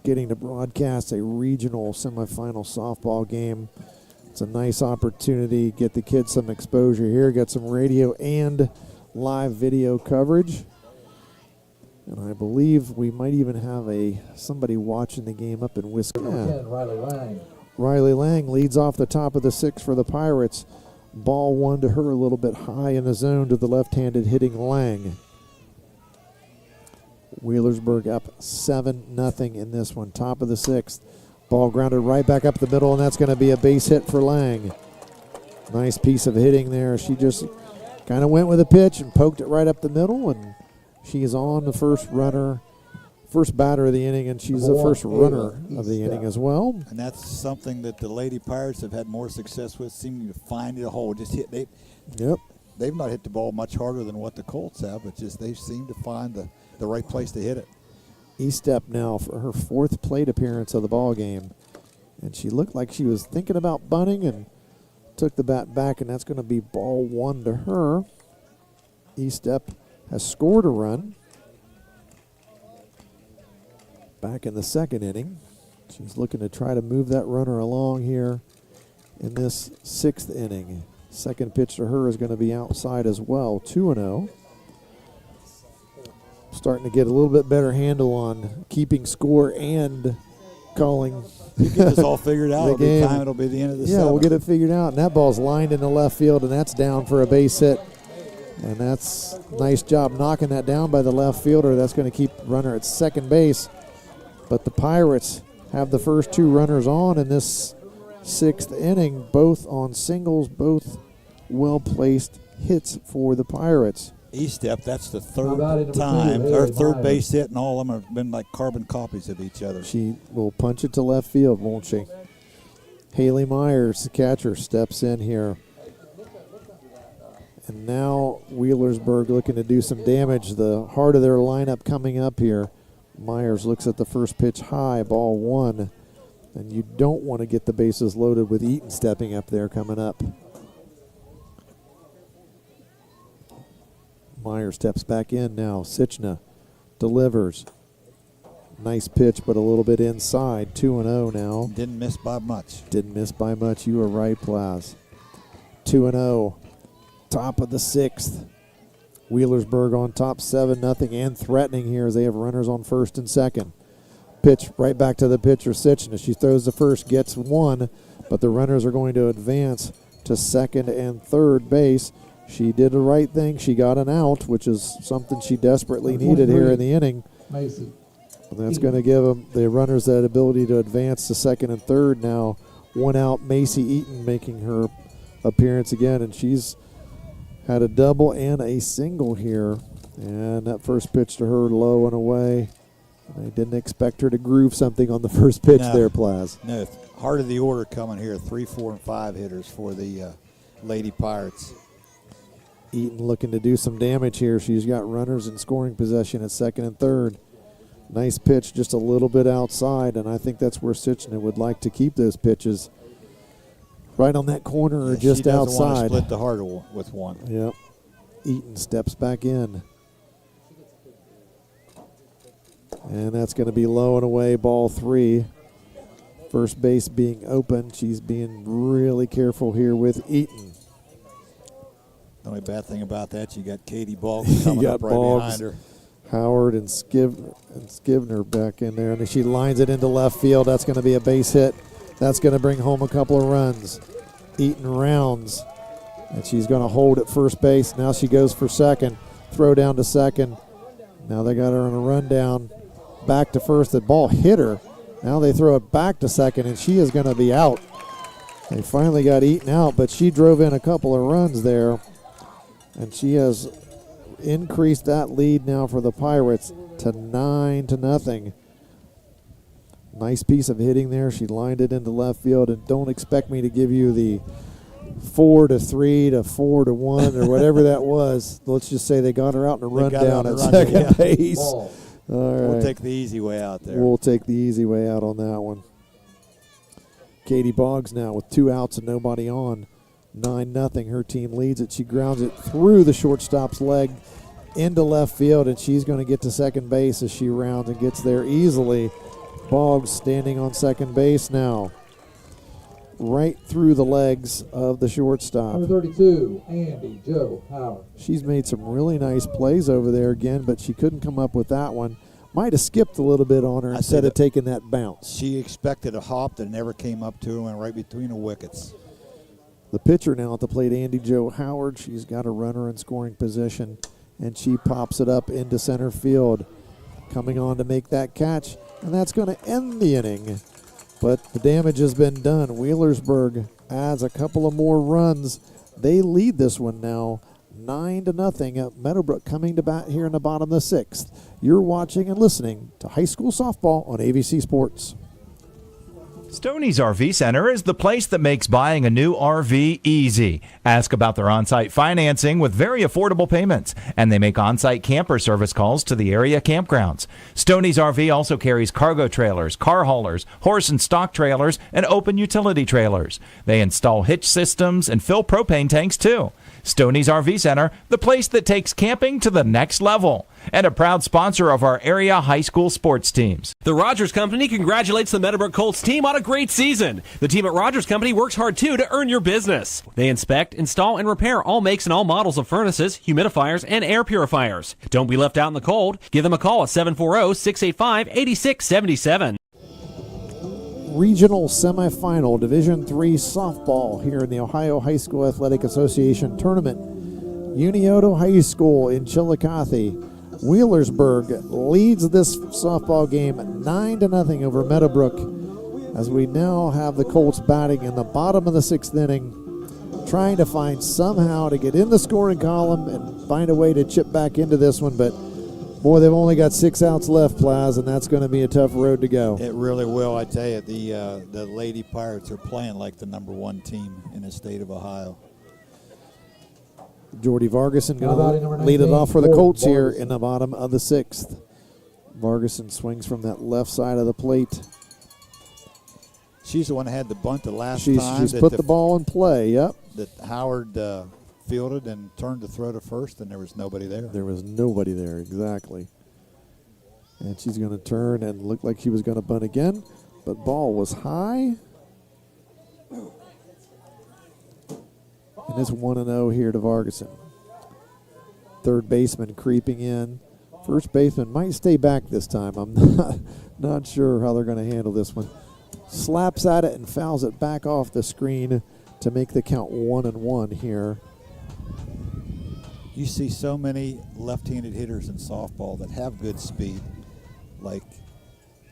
Getting to broadcast a regional semifinal softball game. It's a nice opportunity. Get the kids some exposure here. Get some radio and live video coverage. And I believe we might even have somebody watching the game up in Wisconsin. Riley Lang. Riley Lang leads off the top of the 6 for the Pirates. Ball one to her, a little bit high in the zone to the left-handed hitting Lang. Wheelersburg up 7-0 in this one. Top of the 6th. Ball grounded right back up the middle, and that's going to be a base hit for Lang. Nice piece of hitting there. She just kind of went with a pitch and poked it right up the middle, and she is on the first batter of the inning, and she's the first runner of the inning as well. And that's something that the Lady Pirates have had more success with, seeming to find a hole. Just hit. They've not hit the ball much harder than what the Colts have, but just they seem to find the right place to hit it. E-step now for her 4th plate appearance of the ball game, and she looked like she was thinking about bunting and took the bat back, and that's going to be ball one to her. E-step has scored a run back in the 2nd inning. She's looking to try to move that runner along here in this 6th inning. Second pitch to her is going to be outside as well, 2-0. Starting to get a little bit better handle on keeping score and calling. You get this all figured out. The game. It'll be the end of the Yeah, seventh. we'll get it figured out. And that ball's lined into left field, and that's down for a base hit. And that's nice job knocking that down by the left fielder. That's going to keep the runner at second base. But the Pirates have the first two runners on in this sixth inning, both on singles, both well-placed hits for the Pirates. E-step, that's the How about it, third number time, two, or Hilliard, third Meyer. base hit, and all of them have been like carbon copies of each other. She will punch it to left field, won't she? Haley Myers, the catcher, steps in here. And now Wheelersburg looking to do some damage. The heart of their lineup coming up here. Myers looks at the first pitch high, ball one. And you don't want to get the bases loaded with Eaton stepping up there coming up. Myers steps back in now. Sichna delivers. Nice pitch, but a little bit inside. 2-0 now. Didn't miss by much. Didn't miss by much. You were right, Plaz. 2-0. Top of the sixth. Wheelersburg on top 7-0 and threatening here as they have runners on first and second. Pitch right back to the pitcher, Sichna. She throws the first, gets one, but the runners are going to advance to second and third base. She did the right thing. She got an out, which is something she desperately needed here in the inning. Macy. And that's going to give them the runners that ability to advance to second and third now. One out, Macy Eaton making her appearance again, and she's had a double and a single here. And that first pitch to her low and away. I didn't expect her to groove something on the first pitch there, Plaz. No, heart of the order coming here. 3, 4, and 5 hitters for the Lady Pirates. Eaton looking to do some damage here. She's got runners in scoring possession at second and third. Nice pitch, just a little bit outside, and I think that's where Sichna would like to keep those pitches. Right on that corner or just she doesn't outside. want to split the heart with one. Yep. Eaton steps back in. And that's going to be low and away, ball 3. First base being open. She's being really careful here with Eaton. The only bad thing about that, you got Katie Boggs coming up right behind her. Howard and Skivner back in there. And she lines it into left field. That's going to be a base hit. That's going to bring home a couple of runs. Eaton rounds. And she's going to hold at first base. Now she goes for second. Throw down to second. Now they got her on a rundown. Back to first. The ball hit her. Now they throw it back to second, and she is going to be out. They finally got Eaton out, but she drove in a couple of runs there. And she has increased that lead now for the Pirates to 9-0. Nice piece of hitting there. She lined it into left field, and don't expect me to give you the 4-3 to 4-1 or whatever that was. Let's just say they got her out in a rundown at second base. All right. We'll take the easy way out there. We'll take the easy way out on that one. Katie Boggs now with 2 outs and nobody on. 9-0. Her team leads it. She grounds it through the shortstop's leg into left field, and she's going to get to second base as she rounds and gets there easily. Boggs standing on second base now. Right through the legs of the shortstop. Number 32, Andy Joe Howard. She's made some really nice plays over there again, but she couldn't come up with that one. Might have skipped a little bit on her instead of taking that bounce. She expected a hop that never came up to her and went right between the wickets. The pitcher now at the plate, Andy Joe Howard. She's got a runner in scoring position, and she pops it up into center field. Coming on to make that catch, and that's going to end the inning. But the damage has been done. Wheelersburg adds a couple of more runs. They lead this one now 9-0. Meadowbrook coming to bat here in the bottom of the sixth. You're watching and listening to high school softball on ABC Sports. Stoney's RV Center is the place that makes buying a new RV easy. Ask about their on-site financing with very affordable payments, and they make on-site camper service calls to the area campgrounds. Stoney's RV also carries cargo trailers, car haulers, horse and stock trailers, and open utility trailers. They install hitch systems and fill propane tanks too. Stoney's RV Center, the place that takes camping to the next level, and a proud sponsor of our area high school sports teams. The Rogers Company congratulates the Meadowbrook Colts team on a great season. The team at Rogers Company works hard too to earn your business. They inspect, install, and repair all makes and all models of furnaces, humidifiers, and air purifiers. Don't be left out in the cold. Give them a call at 740-685-8677. regional semifinal, Division III softball here in the Ohio High School Athletic Association tournament. Unioto High School in Chillicothe. Wheelersburg leads this softball game 9-0 over Meadowbrook, as we now have the Colts batting in the bottom of the 6th inning, trying to find somehow to get in the scoring column and find a way to chip back into this one. But boy, they've only got 6 outs left, Plaz, and that's going to be a tough road to go. It really will. I tell you, the Lady Pirates are playing like the #1 team in the state of Ohio. Jordy Vargason going to lead it off for the Colts here in the bottom of the 6th. Vargason swings from that left side of the plate. She's the one that had the bunt the last time. She's put the ball in play, yep. That Howard fielded and turned to throw to first, and there was nobody there. There was nobody there, exactly. And she's going to turn and look like she was going to bunt again, but ball was high. And it's 1-0 here to Vargason. Third baseman creeping in. First baseman might stay back this time. I'm not sure how they're going to handle this one. Slaps at it and fouls it back off the screen to make the count 1-1 here. You see so many left-handed hitters in softball that have good speed, like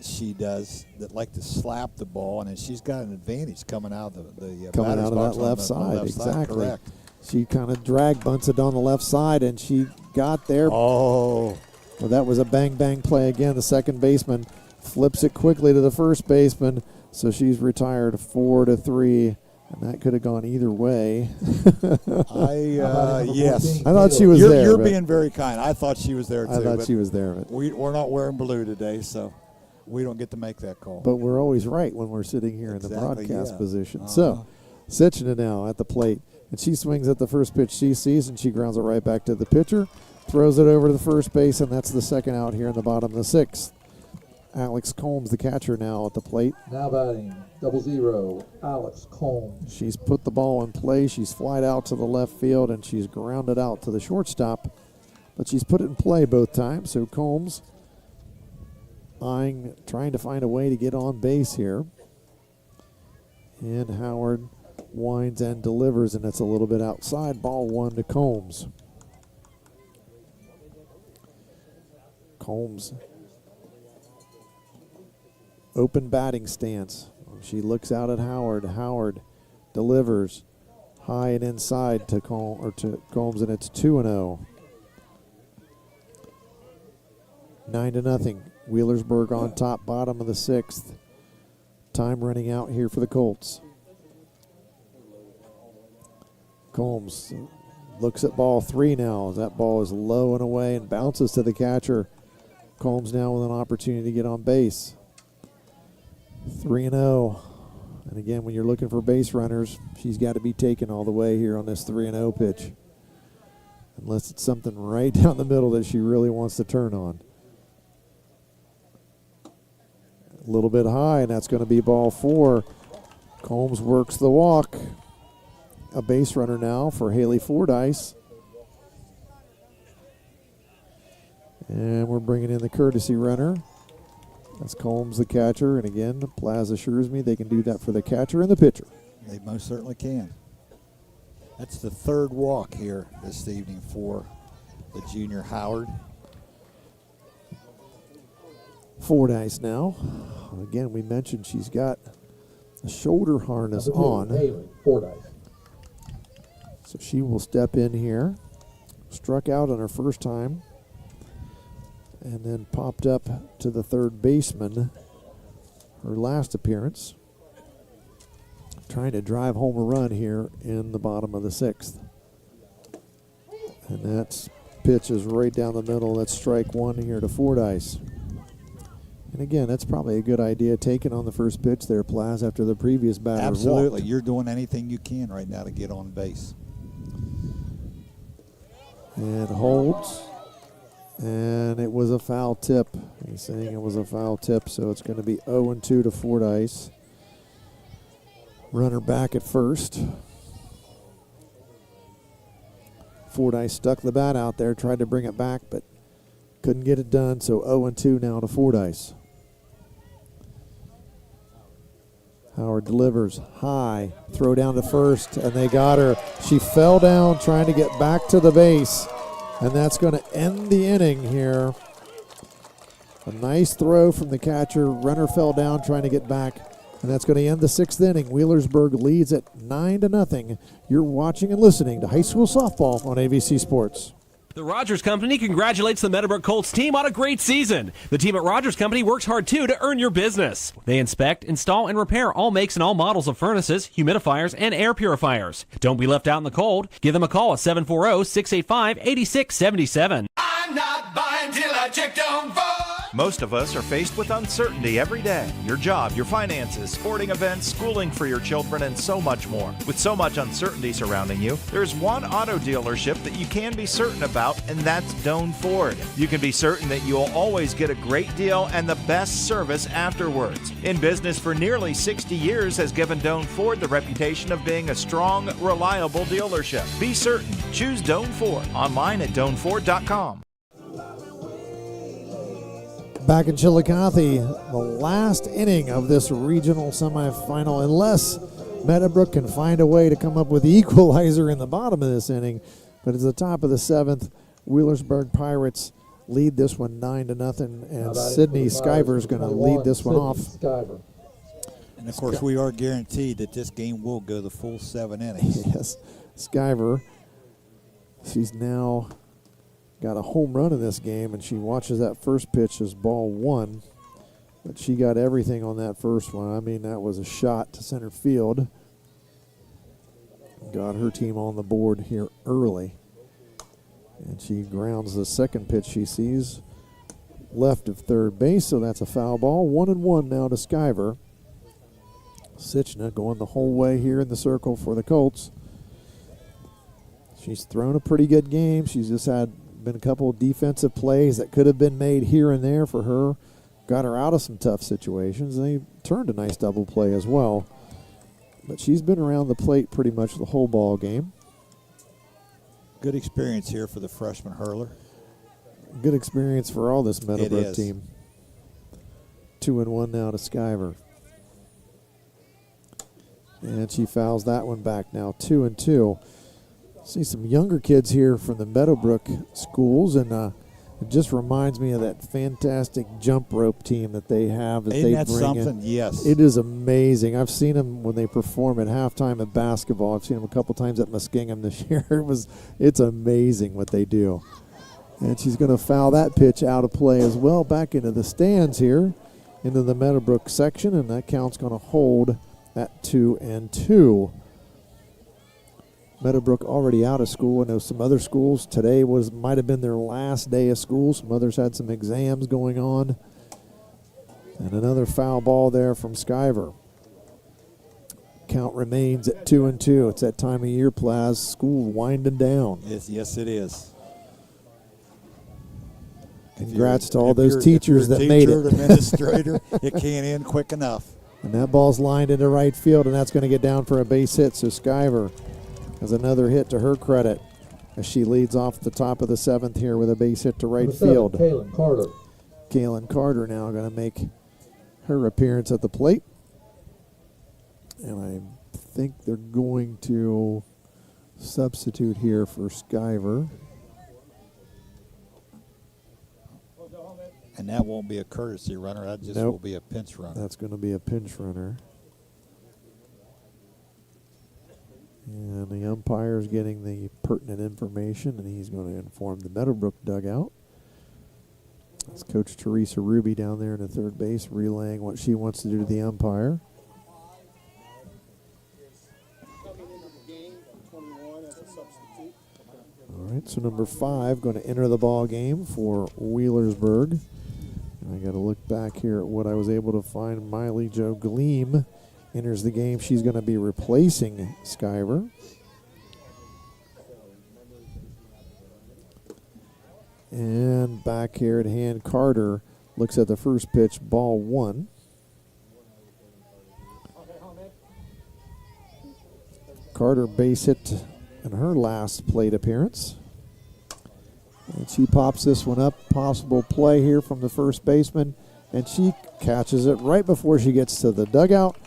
she does, that like to slap the ball, and then she's got an advantage coming out of the coming out of that left side, exactly. Correct. She kind of drag bunts it on the left side, and she got there. Oh. Well, that was a bang-bang play again. The second baseman flips it quickly to the first baseman, so she's retired 4-3, and that could have gone either way. Yes. I thought she was there. You're being very kind. I thought she was there, too. I thought she was there. But we're not wearing blue today, so we don't get to make that call. But we're always right when we're sitting here in the broadcast position. So, Sitchina now at the plate. And she swings at the first pitch she sees, and she grounds it right back to the pitcher. Throws it over to the first base, and that's the second out here in the bottom of the 6th. Alex Combs, the catcher, now at the plate. Now batting, 0-0, Alex Combs. She's put the ball in play. She's flied out to the left field, and she's grounded out to the shortstop. But she's put it in play both times, so Combs trying to find a way to get on base here. And Howard winds and delivers, and it's a little bit outside. Ball 1 to Combs. Combs, open batting stance. She looks out at Howard. Howard delivers high and inside to Combs, and it's 2-0. 9-0. Wheelersburg on top, bottom of the 6th. Time running out here for the Colts. Combs looks at ball 3 now. That ball is low and away and bounces to the catcher. Combs now with an opportunity to get on base. 3-0. And again, when you're looking for base runners, she's got to be taken all the way here on this 3-0 pitch. Unless it's something right down the middle that she really wants to turn on. A little bit high, and that's going to be ball 4. Combs works the walk. A base runner now for Haley Fordyce. And we're bringing in the courtesy runner. That's Combs, the catcher. And again, Plaz assures me they can do that for the catcher and the pitcher. They most certainly can. That's the third walk here this evening for the junior Howard. Fordyce now. Again, we mentioned she's got a shoulder harness on. Haley Fordyce. So she will step in here. Struck out on her first time. And then popped up to the third baseman her last appearance. Trying to drive home a run here in the bottom of the 6th. And that pitch is right down the middle. That's strike 1 here to Fordyce. And again, that's probably a good idea, taking on the first pitch there, Plaz, after the previous batter. Absolutely. Walked. You're doing anything you can right now to get on base. And holds. And it was a foul tip. He's saying it was a foul tip, so it's going to be 0-2 to Fordyce. Runner back at first. Fordyce stuck the bat out there, tried to bring it back, but couldn't get it done, so 0-2 now to Fordyce. Howard delivers high, throw down to first, and they got her. She fell down trying to get back to the base, and that's going to end the inning here. A nice throw from the catcher. Runner fell down trying to get back, and that's going to end the 6th inning. Wheelersburg leads at 9-0. You're watching and listening to high school softball on ABC Sports. The Rogers Company congratulates the Meadowbrook Colts team on a great season. The team at Rogers Company works hard, too, to earn your business. They inspect, install, and repair all makes and all models of furnaces, humidifiers, and air purifiers. Don't be left out in the cold. Give them a call at 740-685-8677. I'm not buying till I check Down Ford. Most of us are faced with uncertainty every day. Your job, your finances, sporting events, schooling for your children, and so much more. With so much uncertainty surrounding you, there's one auto dealership that you can be certain about, and that's Doan Ford. You can be certain that you'll always get a great deal and the best service afterwards. In business for nearly 60 years has given Doan Ford the reputation of being a strong, reliable dealership. Be certain. Choose Doan Ford. Online at doanford.com. Back in Chillicothe, the last inning of this regional semifinal, unless Meadowbrook can find a way to come up with the equalizer in the bottom of this inning. But it's the top of the 7th. Wheelersburg Pirates lead this one 9-0, and Sydney Skyver is going to lead this one off. And, of course, we are guaranteed that this game will go the full 7 innings. Yes, Skyver, she's now got a home run in this game, and she watches that first pitch as ball 1. But she got everything on that first one. I mean, that was a shot to center field. Got her team on the board here early. And she grounds the second pitch she sees left of third base, so that's a foul ball. 1-1 now to Skyver. Sichna going the whole way here in the circle for the Colts. She's thrown a pretty good game. She's just been a couple of defensive plays that could have been made here and there for her. Got her out of some tough situations. They turned a nice double play as well. But she's been around the plate pretty much the whole ball game. Good experience here for the freshman hurler. Good experience for all this Meadowbrook team. 2-1 now to Skyver. And she fouls that one back now, 2-2. See some younger kids here from the Meadowbrook schools, and it just reminds me of that fantastic jump rope team that they have. Isn't that something? Yes. It is amazing. I've seen them when they perform at halftime at basketball. I've seen them a couple times at Muskingum this year. It's amazing what they do. And she's going to foul that pitch out of play as well, back into the stands here, into the Meadowbrook section, and that count's going to hold at 2-2. Meadowbrook already out of school. I know some other schools today might have been their last day of school. Some others had some exams going on. And another foul ball there from Skyver. Count remains at 2-2. It's that time of year, Plaz. School winding down. Yes, it is. Congrats to all those teachers that made it. Administrator, it can't end quick enough. And that ball's lined into right field, and that's going to get down for a base hit. So Skyver has another hit to her credit as she leads off the top of the 7th here with a base hit to right field. Kaylin Carter now going to make her appearance at the plate. And I think they're going to substitute here for Skyver. And that won't be a courtesy runner. That just will be a pinch runner. That's going to be a pinch runner. And the umpire's getting the pertinent information, and he's going to inform the Meadowbrook dugout. That's Coach Teresa Ruby down there in the third base, relaying what she wants to do to the umpire. All right, so number 5 going to enter the ball game for Wheelersburg. And I got to look back here at what I was able to find. Miley Jo Gleam enters the game. She's going to be replacing Skyver. And back here at hand, Carter looks at the first pitch, ball 1. Carter base hit in her last plate appearance. And she pops this one up. Possible play here from the first baseman. And she catches it right before she gets to the dugout.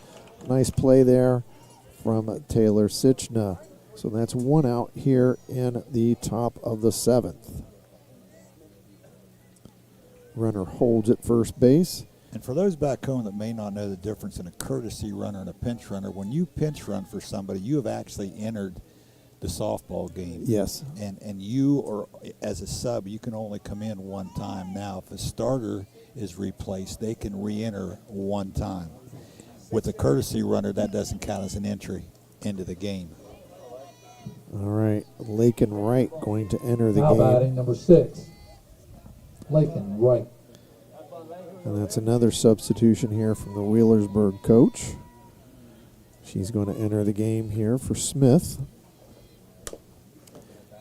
Nice play there from Taylor Sichna. So that's 1 out here in the top of the 7th. Runner holds at first base. And for those back home that may not know the difference in a courtesy runner and a pinch runner, when you pinch run for somebody, you have actually entered the softball game. Yes. And you, or as a sub, you can only come in one time. Now, if a starter is replaced, they can re-enter one time. With a courtesy runner, that doesn't count as an entry into the game. All right, Lakin Wright going to enter the Now game. batting number 6, Lakin Wright. And that's another substitution here from the Wheelersburg coach. She's going to enter the game here for Smith.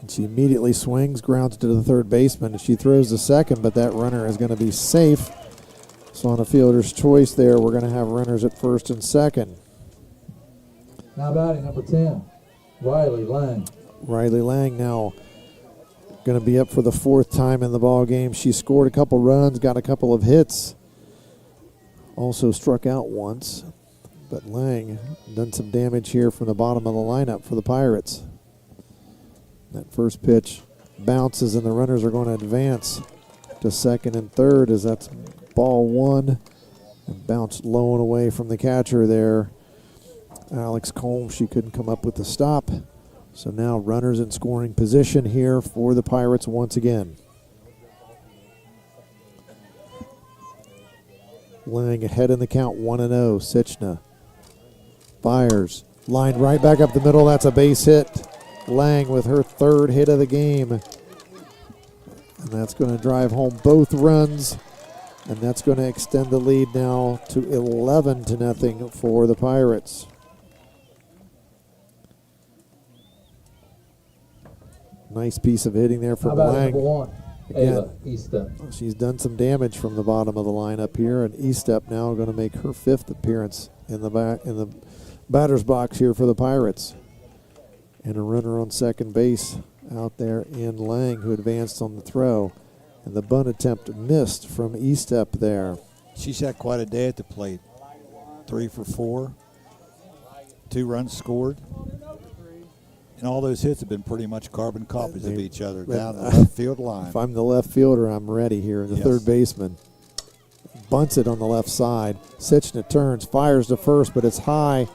And she immediately swings, grounds to the third baseman, and she throws the second, but that runner is going to be safe. So on a fielder's choice there, we're going to have runners at first and second. Now batting number 10, Riley Lang. Riley Lang now going to be up for the 4th time in the ball game. She scored a couple runs, got a couple of hits, also struck out once. But Lang done some damage here from the bottom of the lineup for the Pirates. That first pitch bounces, and the runners are going to advance to second and third as that's ball 1. And bounced low and away from the catcher there. Alex Combs, she couldn't come up with the stop. So now runners in scoring position here for the Pirates once again. Lang ahead in the count, 1-0. Sichna fires, lined right back up the middle. That's a base hit. Lang with her 3rd hit of the game. And that's going to drive home both runs. And that's going to extend the lead now to 11-0 for the Pirates. Nice piece of hitting there from Lang. Number 1, Ava Eastep. She's done some damage from the bottom of the lineup here, and Eastep now going to make her 5th appearance in the batter's box here for the Pirates. And a runner on second base out there in Lang, who advanced on the throw. And the bunt attempt missed from Eastep there. She's had quite a day at the plate. 3 for 4, 2 runs scored. And all those hits have been pretty much carbon copies of each other down the left field line. If I'm the left fielder, I'm ready here. The third baseman bunts it on the left side. Sichna turns, fires to first, but it's high.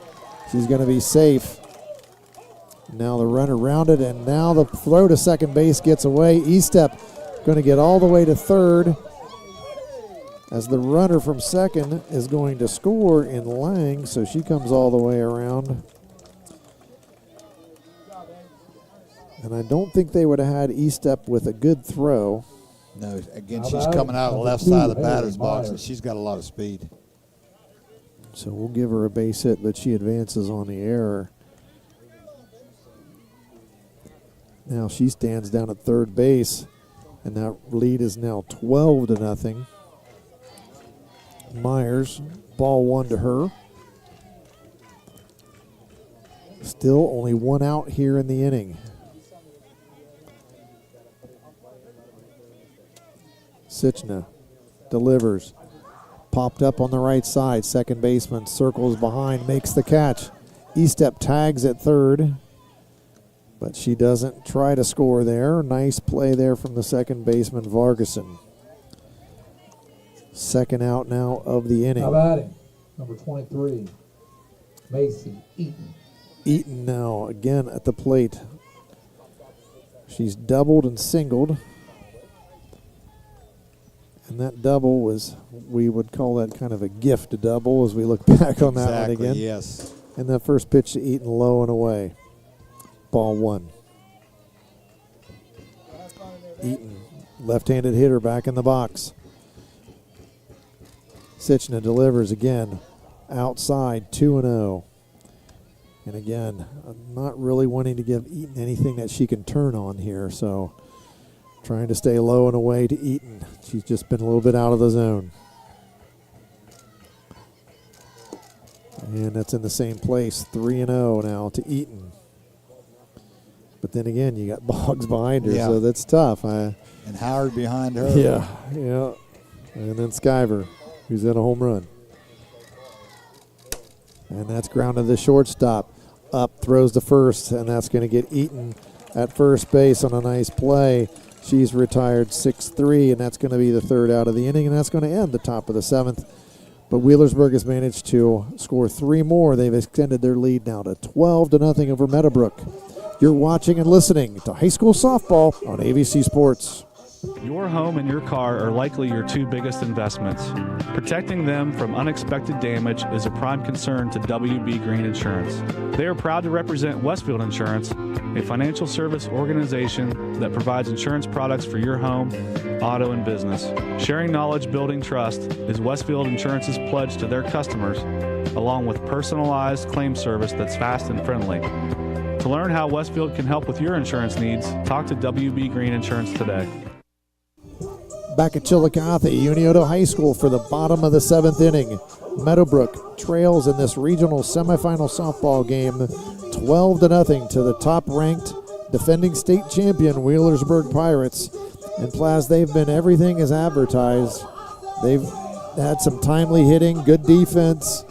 She's going to be safe. Now the runner rounded, and now the throw to second base gets away. Eastep going to get all the way to third as the runner from second is going to score in Lang, so she comes all the way around. And I don't think they would have had Eastep with a good throw. No, again, she's coming out of the left side of the batter's box, and she's got a lot of speed. So we'll give her a base hit, but she advances on the error. Now she stands down at third base, and that lead is now 12-0. Myers, ball 1 to her. Still only 1 out here in the inning. Sichna delivers. Popped up on the right side. Second baseman circles behind, makes the catch. Eastep tags at third, but she doesn't try to score there. Nice play there from the second baseman, Vargason. Second out now of the inning. Now batting, number 23, Macy Eaton. Eaton now again at the plate. She's doubled and singled. And that double was, we would call that kind of a gift double as we look back on that one again. Yes. And that first pitch to Eaton low and away. Ball 1. Eaton, left-handed hitter back in the box. Sichna delivers again. Outside, 2-0. And again, I'm not really wanting to give Eaton anything that she can turn on here, so trying to stay low and away to Eaton. She's just been a little bit out of the zone. And that's in the same place, 3-0 now to Eaton. But then again, you got Boggs behind her, so that's tough. And Howard behind her. Yeah. And then Skyver, who's at a home run. And that's grounded the shortstop. Up, throws the first, and that's going to get eaten at first base on a nice play. She's retired 6-3, and that's going to be the third out of the inning, and that's going to end the top of the seventh. But Wheelersburg has managed to score 3 more. They've extended their lead now to 12-0 over Meadowbrook. You're watching and listening to high school softball on AVC Sports. Your home and your car are likely your 2 biggest investments. Protecting them from unexpected damage is a prime concern to WB Green Insurance. They are proud to represent Westfield Insurance, a financial service organization that provides insurance products for your home, auto, and business. Sharing knowledge, building trust is Westfield Insurance's pledge to their customers, along with personalized claim service that's fast and friendly. To learn how Westfield can help with your insurance needs, talk to WB Green Insurance today. Back at Chillicothe, Unioto High School for the bottom of the 7th inning. Meadowbrook trails in this regional semifinal softball game 12-0 to the top-ranked defending state champion Wheelersburg Pirates. And Plaz, they've been everything as advertised. They've had some timely hitting, good defense,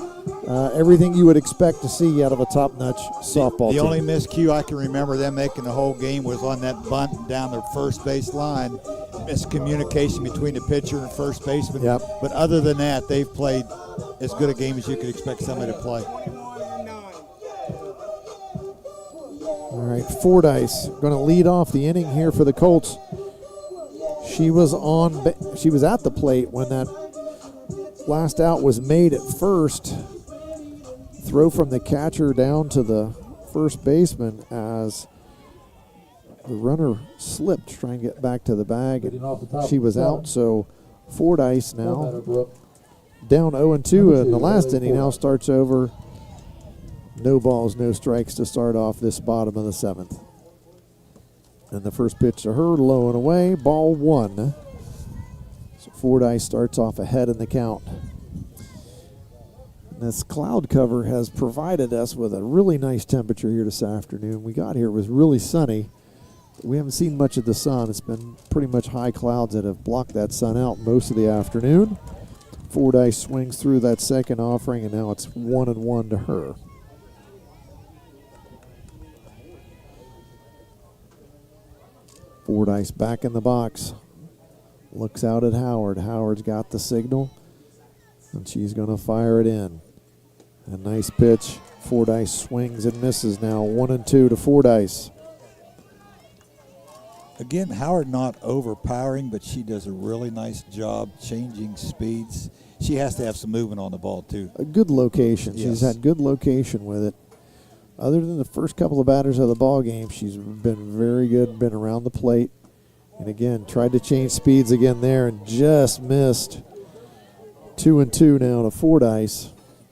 everything you would expect to see out of a top-notch softball team. The only miscue I can remember them making the whole game was on that bunt down the first base line. Miscommunication between the pitcher and first baseman. Yep. But other than that, they've played as good a game as you could expect somebody to play. All right, Fordyce going to lead off the inning here for the Colts. She was at the plate when that last out was made at first. Throw from the catcher down to the first baseman as the runner slipped trying to get back to the bag, and she was out. So Fordyce now down 0-2 in the last inning, now starts over. No balls, no strikes to start off this bottom of the 7th. And the first pitch to her, low and away, ball 1. So Fordyce starts off ahead in the count. This cloud cover has provided us with a really nice temperature here this afternoon. We got here, it was really sunny. We haven't seen much of the sun. It's been pretty much high clouds that have blocked that sun out most of the afternoon. Fordyce swings through that second offering, and now it's 1-1 to her. Fordyce back in the box. Looks out at Howard. Howard's got the signal, and she's going to fire it in. A nice pitch. Fordyce swings and misses now. 1-2 to Fordyce. Again, Howard not overpowering, but she does a really nice job changing speeds. She has to have some movement on the ball, too. A good location. Yes. She's had good location with it. Other than the first couple of batters of the ball game, she's been very good, been around the plate. And again, tried to change speeds again there and just missed. 2-2 now to Fordyce.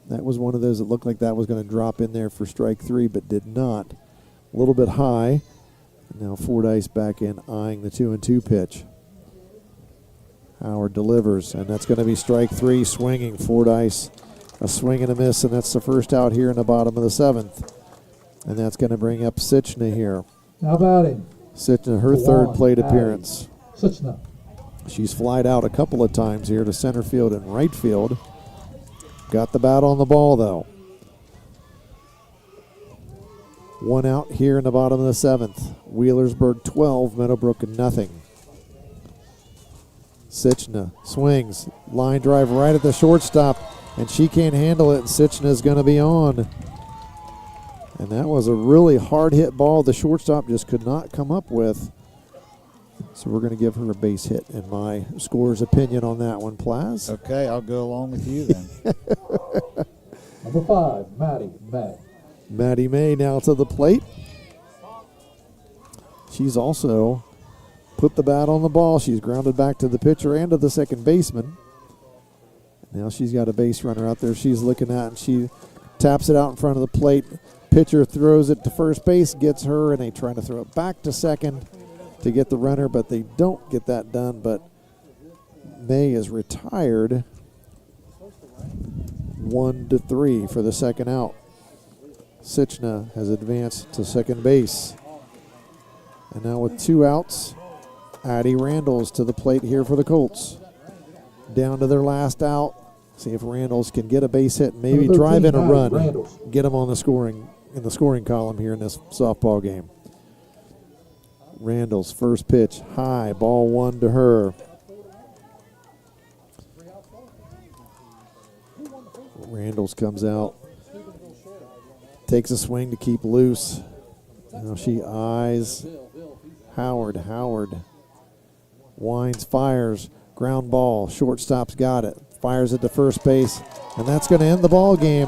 That was one of those that looked like that was going to drop in there for strike 3, but did not. A little bit high. Now Fordyce back in, eyeing the 2-2 pitch. Howard delivers, and that's going to be strike 3, swinging. Fordyce, a swing and a miss, and that's the first out here in the bottom of the 7th. And that's going to bring up Sichna here. How about him? Sichna, her third plate appearance. Sichna. She's flied out a couple of times here to center field and right field. Got the bat on the ball, though. 1 out here in the bottom of the 7th. Wheelersburg 12, Meadowbrook nothing. Sichna swings. Line drive right at the shortstop, and she can't handle it, and Sichna's going to be on. And that was a really hard hit ball the shortstop just could not come up with. So we're going to give her a base hit, in my scorer's opinion on that one, Plaz. Okay, I'll go along with you then. Number 5, Maddie May. Maddie May now to the plate. She's also put the bat on the ball. She's grounded back to the pitcher and to the second baseman. Now she's got a base runner out there she's looking at, and she taps it out in front of the plate. Pitcher throws it to first base, gets her, and they try to throw it back to second to get the runner, but they don't get that done. But May is retired. 1-3 for the second out. Sichna has advanced to second base. And now with 2 outs, Addie Randall's to the plate here for the Colts. Down to their last out. See if Randalls can get a base hit and maybe drive in a run, get them on the scoring column here in this softball game. Randall's first pitch, high, ball one to her. Randalls comes out, takes a swing to keep loose. Now she eyes Howard. Howard winds, fires, ground ball. Shortstop's got it. Fires it to first base, and that's going to end the ball game.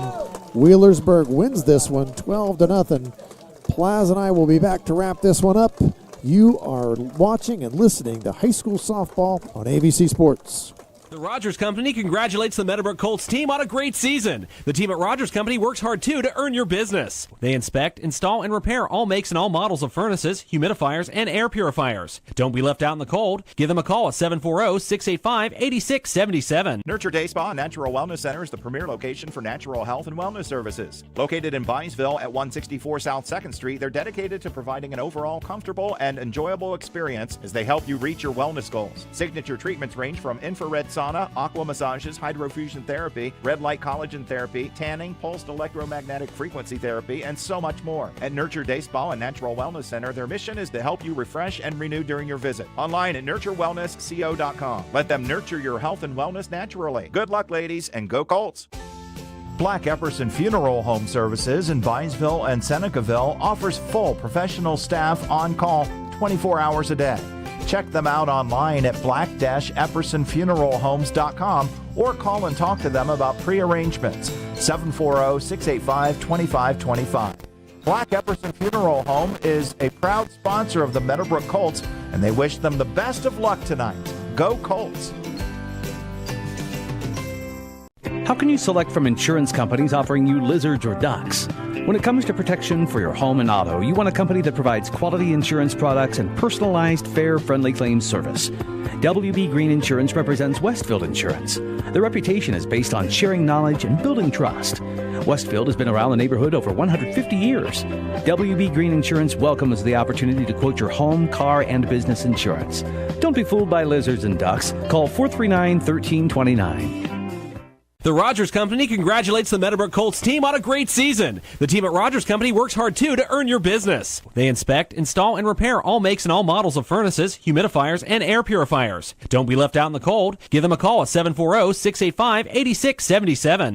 Wheelersburg wins this one 12-0. Plaz and I will be back to wrap this one up. You are watching and listening to high school softball on ABC Sports. The Rogers Company congratulates the Meadowbrook Colts team on a great season. The team at Rogers Company works hard, too, to earn your business. They inspect, install, and repair all makes and all models of furnaces, humidifiers, and air purifiers. Don't be left out in the cold. Give them a call at 740-685-8677. Nurture Day Spa and Natural Wellness Center is the premier location for natural health and wellness services. Located in Byesville at 164 South 2nd Street, they're dedicated to providing an overall comfortable and enjoyable experience as they help you reach your wellness goals. Signature treatments range from infrared sauna, aqua massages, hydrofusion therapy, red light collagen therapy, tanning, pulsed electromagnetic frequency therapy, and so much more. At Nurture Day Spa and Natural Wellness Center, their mission is to help you refresh and renew during your visit. Online at nurturewellnessco.com. Let them nurture your health and wellness naturally. Good luck, ladies, and go Colts! Black Epperson Funeral Home Services in Byesville and Senecaville offers full professional staff on call 24 hours a day. Check them out online at black-eppersonfuneralhomes.com or call and talk to them about pre-arrangements. 740-685-2525. Black Epperson Funeral Home is a proud sponsor of the Meadowbrook Colts, and they wish them the best of luck tonight. Go Colts! How can you select from insurance companies offering you lizards or ducks? When it comes to protection for your home and auto, you want a company that provides quality insurance products and personalized, fair, friendly claims service. WB Green Insurance represents Westfield Insurance. Their reputation is based on sharing knowledge and building trust. Westfield has been around the neighborhood over 150 years. WB Green Insurance welcomes the opportunity to quote your home, car, and business insurance. Don't be fooled by lizards and ducks. Call 439-1329. The Rogers Company congratulates the Meadowbrook Colts team on a great season. The team at Rogers Company works hard, too, to earn your business. They inspect, install, and repair all makes and all models of furnaces, humidifiers, and air purifiers. Don't be left out in the cold. Give them a call at 740-685-8677.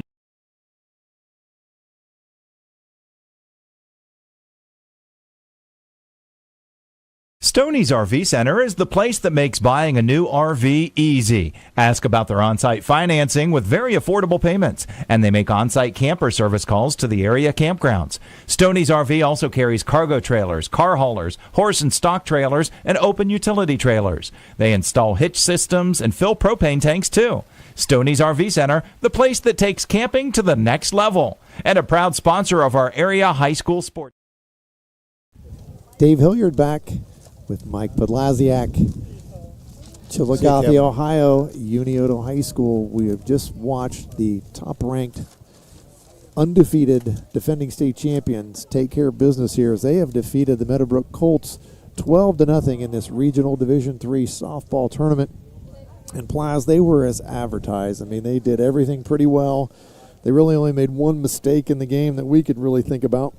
Stoney's RV Center is the place that makes buying a new RV easy. Ask about their on-site financing with very affordable payments, and they make on-site camper service calls to the area campgrounds. Stoney's RV also carries cargo trailers, car haulers, horse and stock trailers, and open utility trailers. They install hitch systems and fill propane tanks too. Stoney's RV Center, the place that takes camping to the next level, and a proud sponsor of our area high school sports. Dave Hilliard back with Mike Podlasiak. Chillicothe, Ohio, Unioto High School. We have just watched the top-ranked, undefeated defending state champions take care of business here as they have defeated the Meadowbrook Colts 12-0 in this regional Division III softball tournament. And Plaz, they were as advertised. I mean, they did everything pretty well. They really only made one mistake in the game that we could really think about.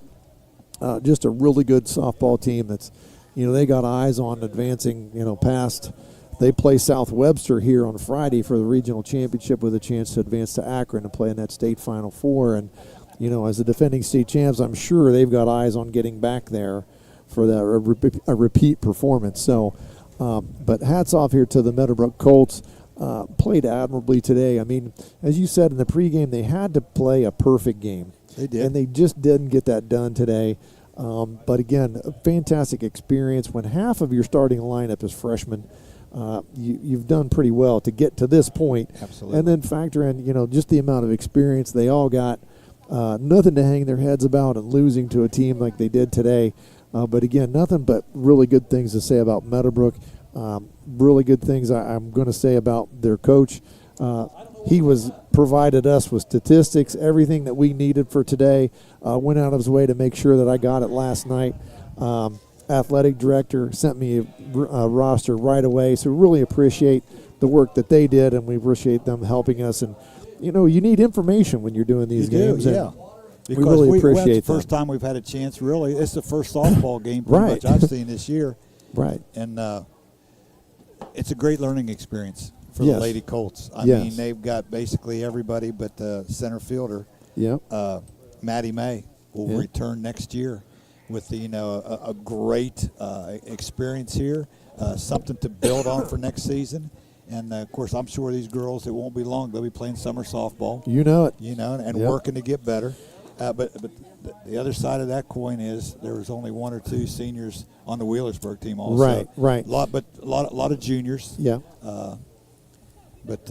Just a really good softball team that's, they got eyes on advancing, past. They play South Webster here on Friday for the regional championship with a chance to advance to Akron and play in that state Final Four. And, as the defending state champs, I'm sure they've got eyes on getting back there for that a repeat performance. So, but hats off here to the Meadowbrook Colts. Played admirably today. I mean, as you said in the pregame, they had to play a perfect game. They did. And they just didn't get that done today. But again, a fantastic experience. When half of your starting lineup is freshmen, you've done pretty well to get to this point. Absolutely. And then factor in, just the amount of experience they all got. Nothing to hang their heads about and losing to a team like they did today. But again, nothing but really good things to say about Meadowbrook. Really good things I'm going to say about their coach. He provided us with statistics, everything that we needed for today. Went out of his way to make sure that I got it last night. Athletic director sent me a roster right away, so really appreciate the work that they did, and we appreciate them helping us and you need information when you're doing these games. Yeah. And Because we really appreciate it's the first time we've had a chance, really. It's the first softball game pretty Right. much I've seen this year. Right. And it's a great learning experience for Yes. the Lady Colts. I Yes. mean, they've got basically everybody but the center fielder. Yep. Maddie May will Yeah. return next year with a great experience here, something to build on for next season. And, of course, I'm sure these girls, it won't be long, they'll be playing summer softball. You know it. And Yep. working to get better. But the other side of that coin is there was only 1 or 2 seniors on the Wheelersburg team also. Right. A lot of juniors. Yeah. But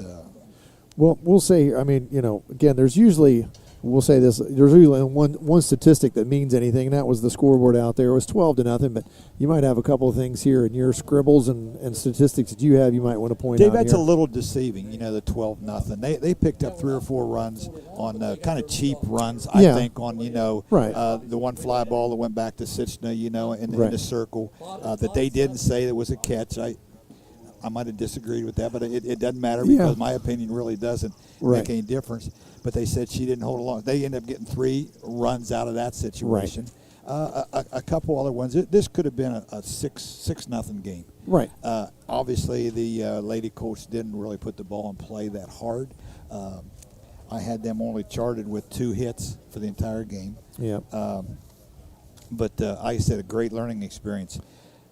Well, we'll say, again, there's usually, we'll say this, there's usually one statistic that means anything, and that was the scoreboard out there. It was 12-0, but you might have a couple of things here in your scribbles and statistics that you have you might want to point Dave, out that's here. a little deceiving, the 12-0. They picked up 3 or 4 runs on kind of cheap runs, I think, on, Right. the one fly ball that went back to Sitchna, in Right. the circle, that they didn't say that was a catch. I might have disagreed with that, but it doesn't matter because my opinion really doesn't make any difference. But they said she didn't hold along. They ended up getting 3 runs out of that situation. A couple other ones. This could have been a 6-0 game. Right. Obviously, the Lady Colts didn't really put the ball in play that hard. I had them only charted with 2 hits for the entire game. Yeah. But like I said, a great learning experience.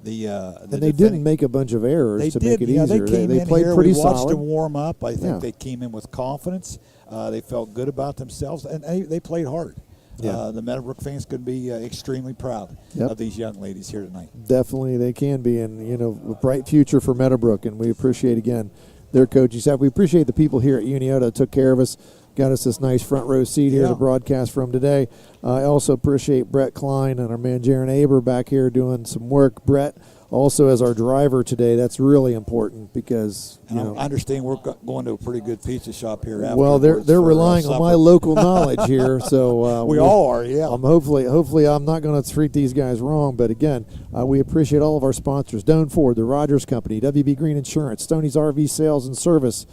And they didn't make a bunch of errors they to did, make it easier. They played here. pretty we watched solid. them warm up. I think Yeah. they came in with confidence. They felt good about themselves, and they played hard. Yeah. The Meadowbrook fans could be extremely proud of these young ladies here tonight. Definitely, they can be, and a bright future for Meadowbrook, and we appreciate again their coaching staff. We appreciate the people here at Uniota that took care of us, got us this nice front row seat here to broadcast from today. I also appreciate Brett Kline and our man Jaron Aber back here doing some work. Brett also as our driver today. That's really important because I understand we're going to a pretty good pizza shop here. Well, they're relying on my local knowledge here, so we all are. Yeah. Hopefully I'm not going to treat these guys wrong, but again, we appreciate all of our sponsors: Doan Ford, the Rogers Company, WB Green Insurance, Stoney's RV Sales and Service,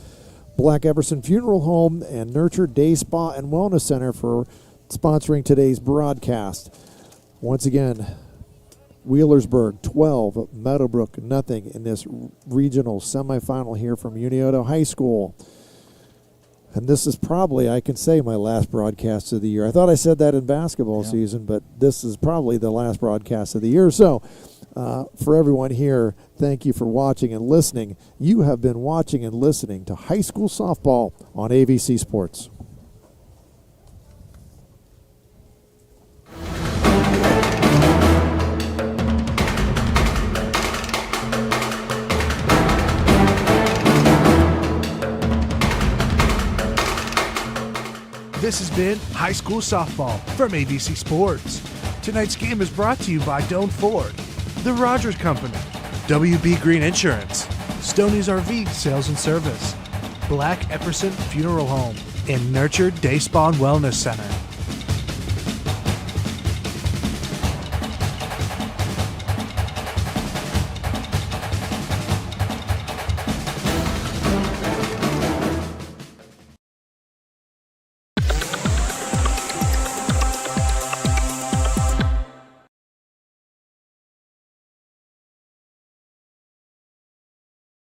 Black Everson Funeral Home, and Nurture Day Spa and Wellness Center for sponsoring today's broadcast. Once again, Wheelersburg 12, Meadowbrook nothing in this regional semifinal here from Uniota High School. And this is probably, I can say, my last broadcast of the year. I thought I said that in basketball season, but this is probably the last broadcast of the year. So for everyone here, thank you for watching and listening. You have been watching and listening to high school softball on AVC Sports. This has been High School Softball from ABC Sports. Tonight's game is brought to you by Doan Ford, the Rogers Company, WB Green Insurance, Stoney's RV Sales and Service, Black Epperson Funeral Home, and Nurture Day Spa and Wellness Center.